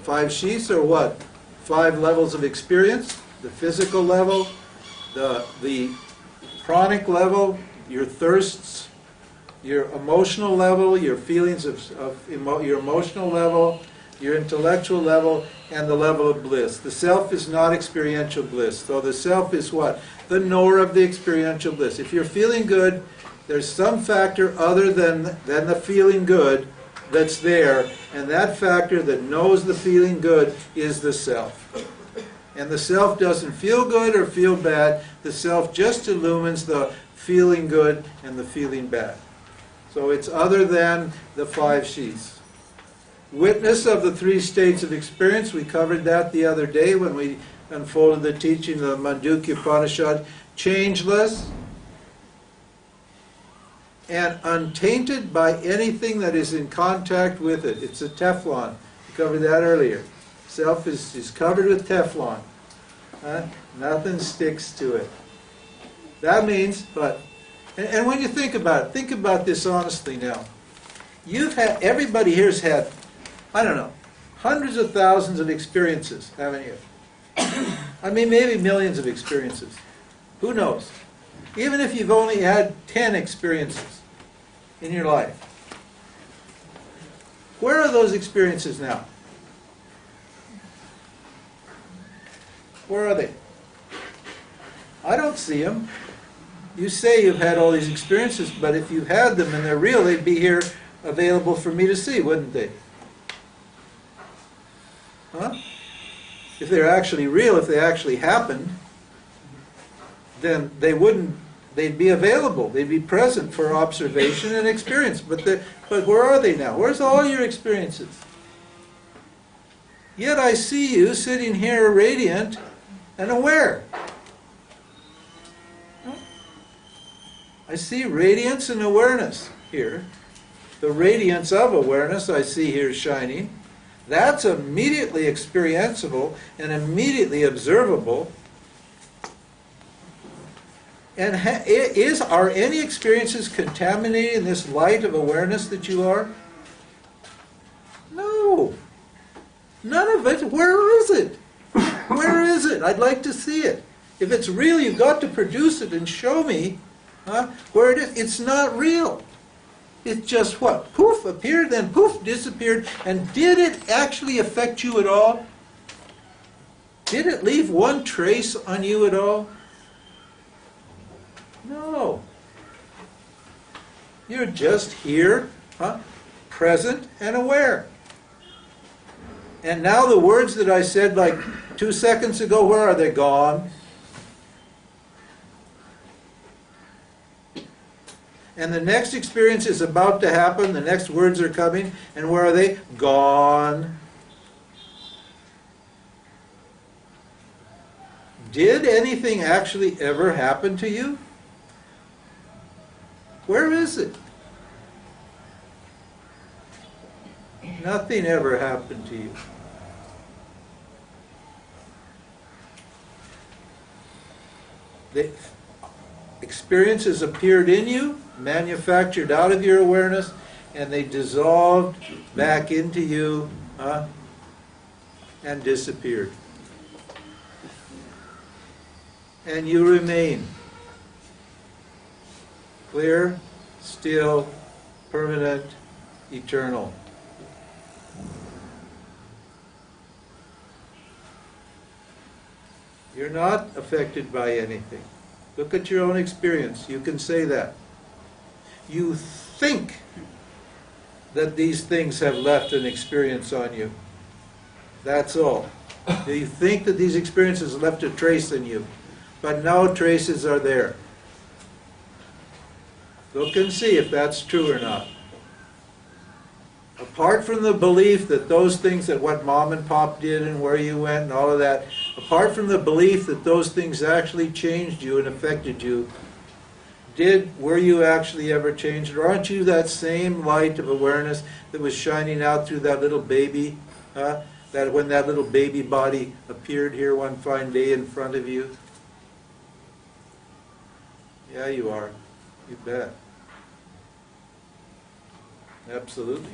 5 sheaths are what? 5 levels of experience. The physical level, the pranic level, your thirsts, your emotional level, your feelings your emotional level, your intellectual level, and the level of bliss. The self is not experiential bliss. So the self is what? The knower of the experiential bliss. If you're feeling good, there's some factor other than the feeling good that's there, and that factor that knows the feeling good is the self. And the self doesn't feel good or feel bad. The self just illumines the feeling good and the feeling bad. So it's other than the 5 sheaths. Witness of the 3 states of experience. We covered that the other day when we unfolded the teaching of the Mandukya Upanishad. Changeless and untainted by anything that is in contact with it. It's a Teflon. We covered that earlier. Self is covered with Teflon. Nothing sticks to it. That means, and when you think about this honestly now. Everybody here's had, I don't know, hundreds of thousands of experiences, haven't you? I mean, maybe millions of experiences. Who knows? Even if you've only had 10 experiences in your life. Where are those experiences now? Where are they? I don't see them. You say you've had all these experiences, but if you had them and they're real, they'd be here available for me to see, wouldn't they? Huh? If they're actually real, if they actually happened, then they'd be available. They'd be present for observation and experience. But where are they now? Where's all your experiences? Yet I see you sitting here radiant and aware. I see radiance and awareness here. The radiance of awareness I see here shining. That's immediately experienceable and immediately observable. And are any experiences contaminated in this light of awareness that you are? No. None of it. Where is it? Where is it? I'd like to see it. If it's real, you've got to produce it and show me where it is. It's not real. It just what? Poof, appeared, then poof, disappeared. And did it actually affect you at all? Did it leave one trace on you at all? No. You're just here, present and aware. And now the words that I said like 2 seconds ago, where are they? Gone. And the next experience is about to happen. The next words are coming. And where are they? Gone. Did anything actually ever happen to you? Where is it? Nothing ever happened to you. The experiences appeared in you, manufactured out of your awareness, and they dissolved back into you and disappeared. And you remain clear, still, permanent, eternal. You're not affected by anything. Look at your own experience. You can say that. You think that these things have left an experience on you. That's all. You think that these experiences left a trace in you, but no traces are there. Look and see if that's true or not. Apart from the belief that those things, that what mom and pop did and where you went and all of that, apart from the belief that those things actually changed you and affected you, were you actually ever changed? Or aren't you that same light of awareness that was shining out through that little baby? That when that little baby body appeared here one fine day in front of you? Yeah, you are. You bet. Absolutely.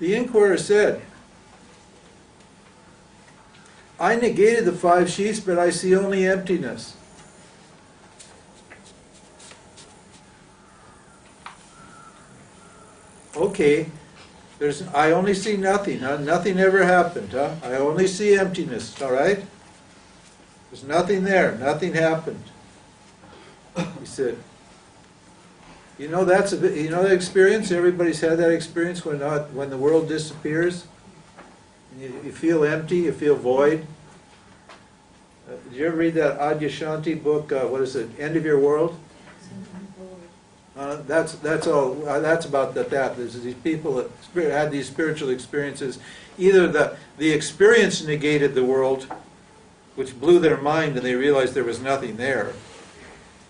The inquirer said, I negated the 5 sheets, but I see only emptiness. Okay, I only see nothing, huh? Nothing ever happened, huh? I only see emptiness, all right? There's nothing there, nothing happened. He said, you know that experience? Everybody's had that experience when the world disappears. You feel empty, you feel void. Did you ever read that Adyashanti book, what is it, End of Your World? That's all. That's about that. There's these people that had these spiritual experiences. Either the experience negated the world, which blew their mind, and they realized there was nothing there,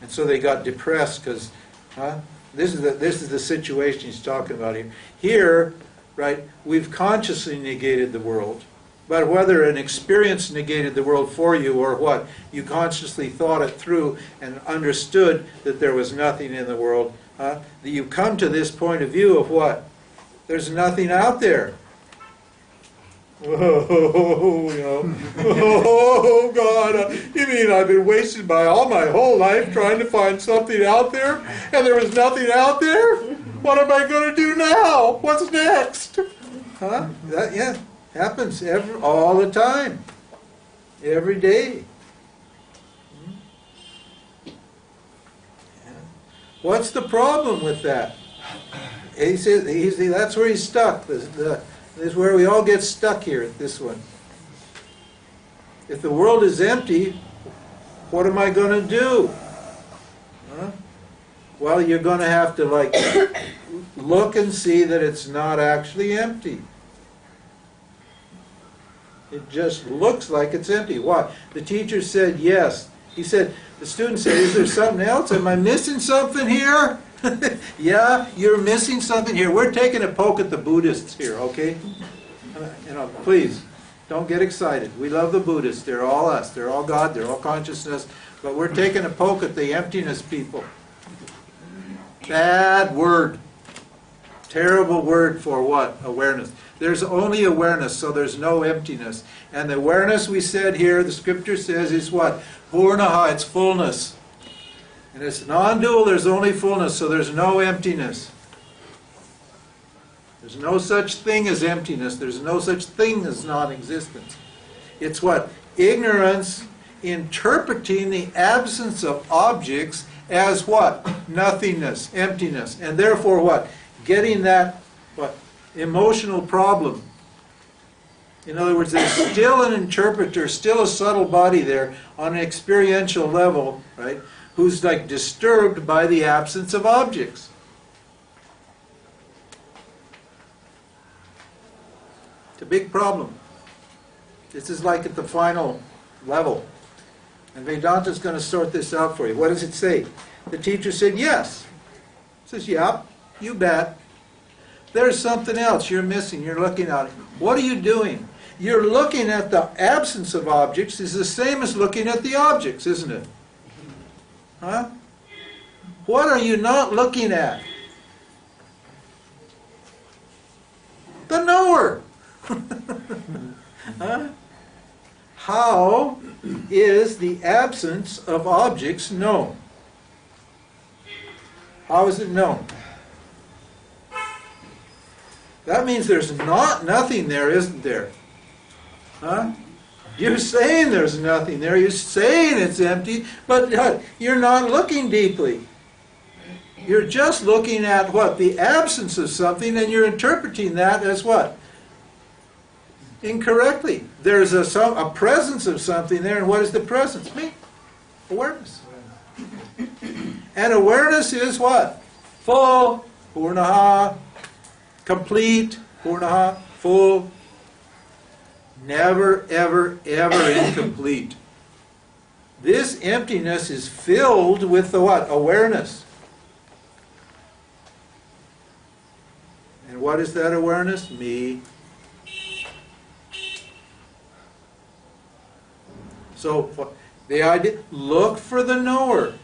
and so they got depressed because, this is the situation he's talking about here. Here, right? We've consciously negated the world, but whether an experience negated the world for you or what, you consciously thought it through and understood that there was nothing in the world, that you come to this point of view of what? There's nothing out there. Oh, you know, oh God, you mean I've been wasted by all my whole life trying to find something out there, and there was nothing out there? What am I going to do now? What's next? That happens all the time, every day. What's the problem with that? He says that's where he's stuck. This is where we all get stuck here at this one. If the world is empty, what am I going to do? Well, you're going to have to look and see that it's not actually empty. It just looks like it's empty. Why? The teacher said yes. He said, the student said, is there something else? Am I missing something here? Yeah, you're missing something here. We're taking a poke at the Buddhists here, okay? Please, don't get excited. We love the Buddhists. They're all us. They're all God. They're all consciousness. But we're taking a poke at the emptiness people. Bad word. Terrible word for what? Awareness. There's only awareness, so there's no emptiness. And the awareness we said here, the scripture says, is what? Purnaha, it's fullness. And it's non-dual, there's only fullness, so there's no emptiness. There's no such thing as emptiness. There's no such thing as non-existence. It's what? Ignorance interpreting the absence of objects as what? Nothingness, emptiness. And therefore what? Getting that, what? Emotional problem. In other words, there's still an interpreter, still a subtle body there on an experiential level, right? Who's disturbed by the absence of objects. It's a big problem. This is at the final level. And Vedanta's going to sort this out for you. What does it say? The teacher said yes. It says, yeah, you bet. There's something else you're missing. You're looking at it. What are you doing? You're looking at the absence of objects is the same as looking at the objects, isn't it? Huh? What are you not looking at? The knower. Huh? How is the absence of objects known? How is it known? That means there's nothing there, isn't there? Huh? You're saying there's nothing there. You're saying it's empty, but you're not looking deeply. You're just looking at what? The absence of something, and you're interpreting that as what? Incorrectly. There's a presence of something there, and what is the presence? Me. Awareness. And awareness is what? Full. Purnaha. Complete. Purnaha. Full. Never, ever, ever incomplete. This emptiness is filled with the what? Awareness. And what is that awareness? Me. So the idea, look for the knower.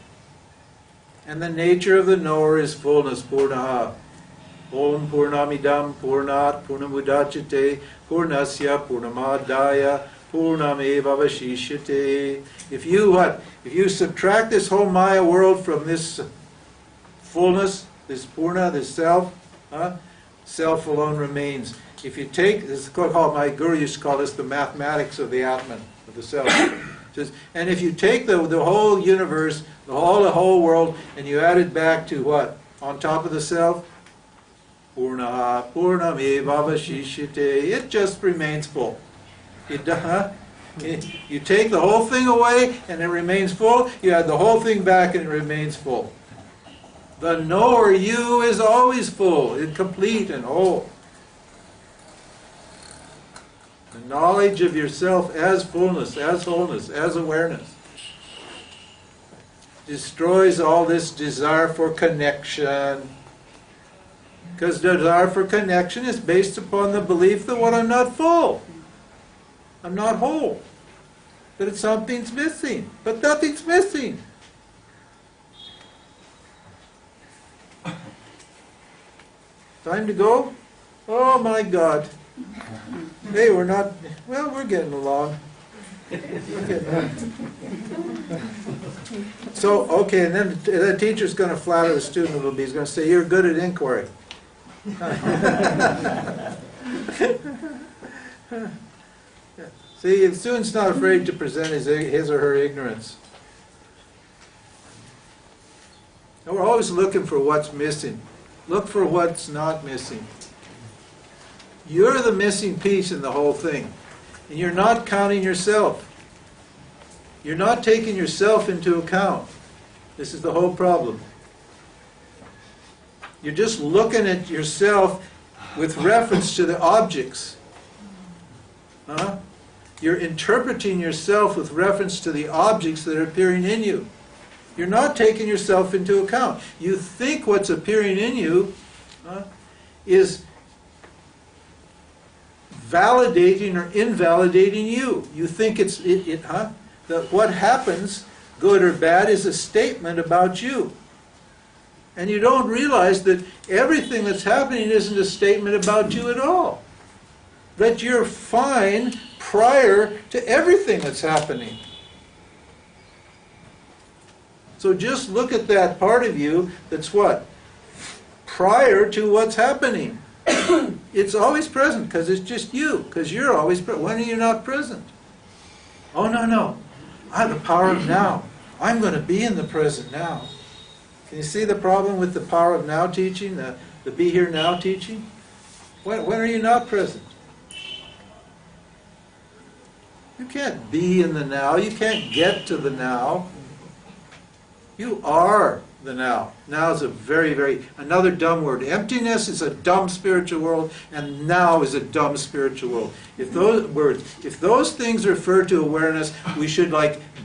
And the nature of the knower is fullness, Purnaha. Om Purnamidam Purnat Purnamudachate Purnasya Purnamadaya Purnameva Vashishyate. If you what? If you subtract this whole Maya world from this fullness, this Purna, this self, self alone remains. If you take, this is called, my guru used to call this the mathematics of the Atman, of the self. And if you take the whole universe, the whole world, and you add it back to what? On top of the self? Purna, Purnameva Vashishyate. It just remains full. You take the whole thing away and it remains full. You add the whole thing back and it remains full. The knower, you, is always full, complete and whole. The knowledge of yourself as fullness, as wholeness, as awareness destroys all this desire for connection. Because desire for connection is based upon the belief that what, I'm not full. I'm not whole. That something's missing. But nothing's missing. Time to go? Oh my God. Hey, we're not, well, we're getting along. So, okay, and then the teacher's going to flatter the student a little bit. He's going to say, you're good at inquiry. See, the student's not afraid to present his or her ignorance. And we're always looking for what's missing. Look for what's not missing. You're the missing piece in the whole thing. And you're not counting yourself. You're not taking yourself into account. This is the whole problem. You're just looking at yourself with reference to the objects. You're interpreting yourself with reference to the objects that are appearing in you. You're not taking yourself into account. You think what's appearing in you is validating or invalidating you. You think that what happens, good or bad, is a statement about you. And you don't realize that everything that's happening isn't a statement about you at all. That you're fine prior to everything that's happening. So just look at that part of you that's what? Prior to what's happening. It's always present because it's just you, because you're always present. When are you not present? Oh, no. I have the power of now. I'm going to be in the present now. Can you see the problem with the power of now teaching, the be here now teaching? When are you not present? You can't be in the now. You can't get to the now. You are the now. Now is a very, another dumb word. Emptiness is a dumb spiritual world, and now is a dumb spiritual world. If those things refer to awareness, we should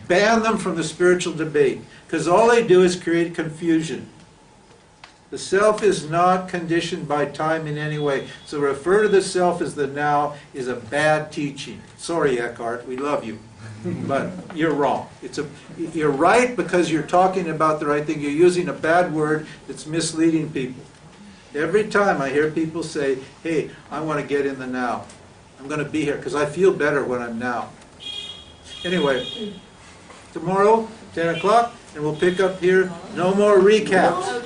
ban them from the spiritual debate, because all they do is create confusion. The self is not conditioned by time in any way. So refer to the self as the now is a bad teaching. Sorry, Eckhart, we love you. But you're wrong. You're right because you're talking about the right thing. You're using a bad word that's misleading people. Every time I hear people say, hey, I want to get in the now. I'm going to be here because I feel better when I'm now. Anyway, tomorrow, 10 o'clock, and we'll pick up here. No more recaps.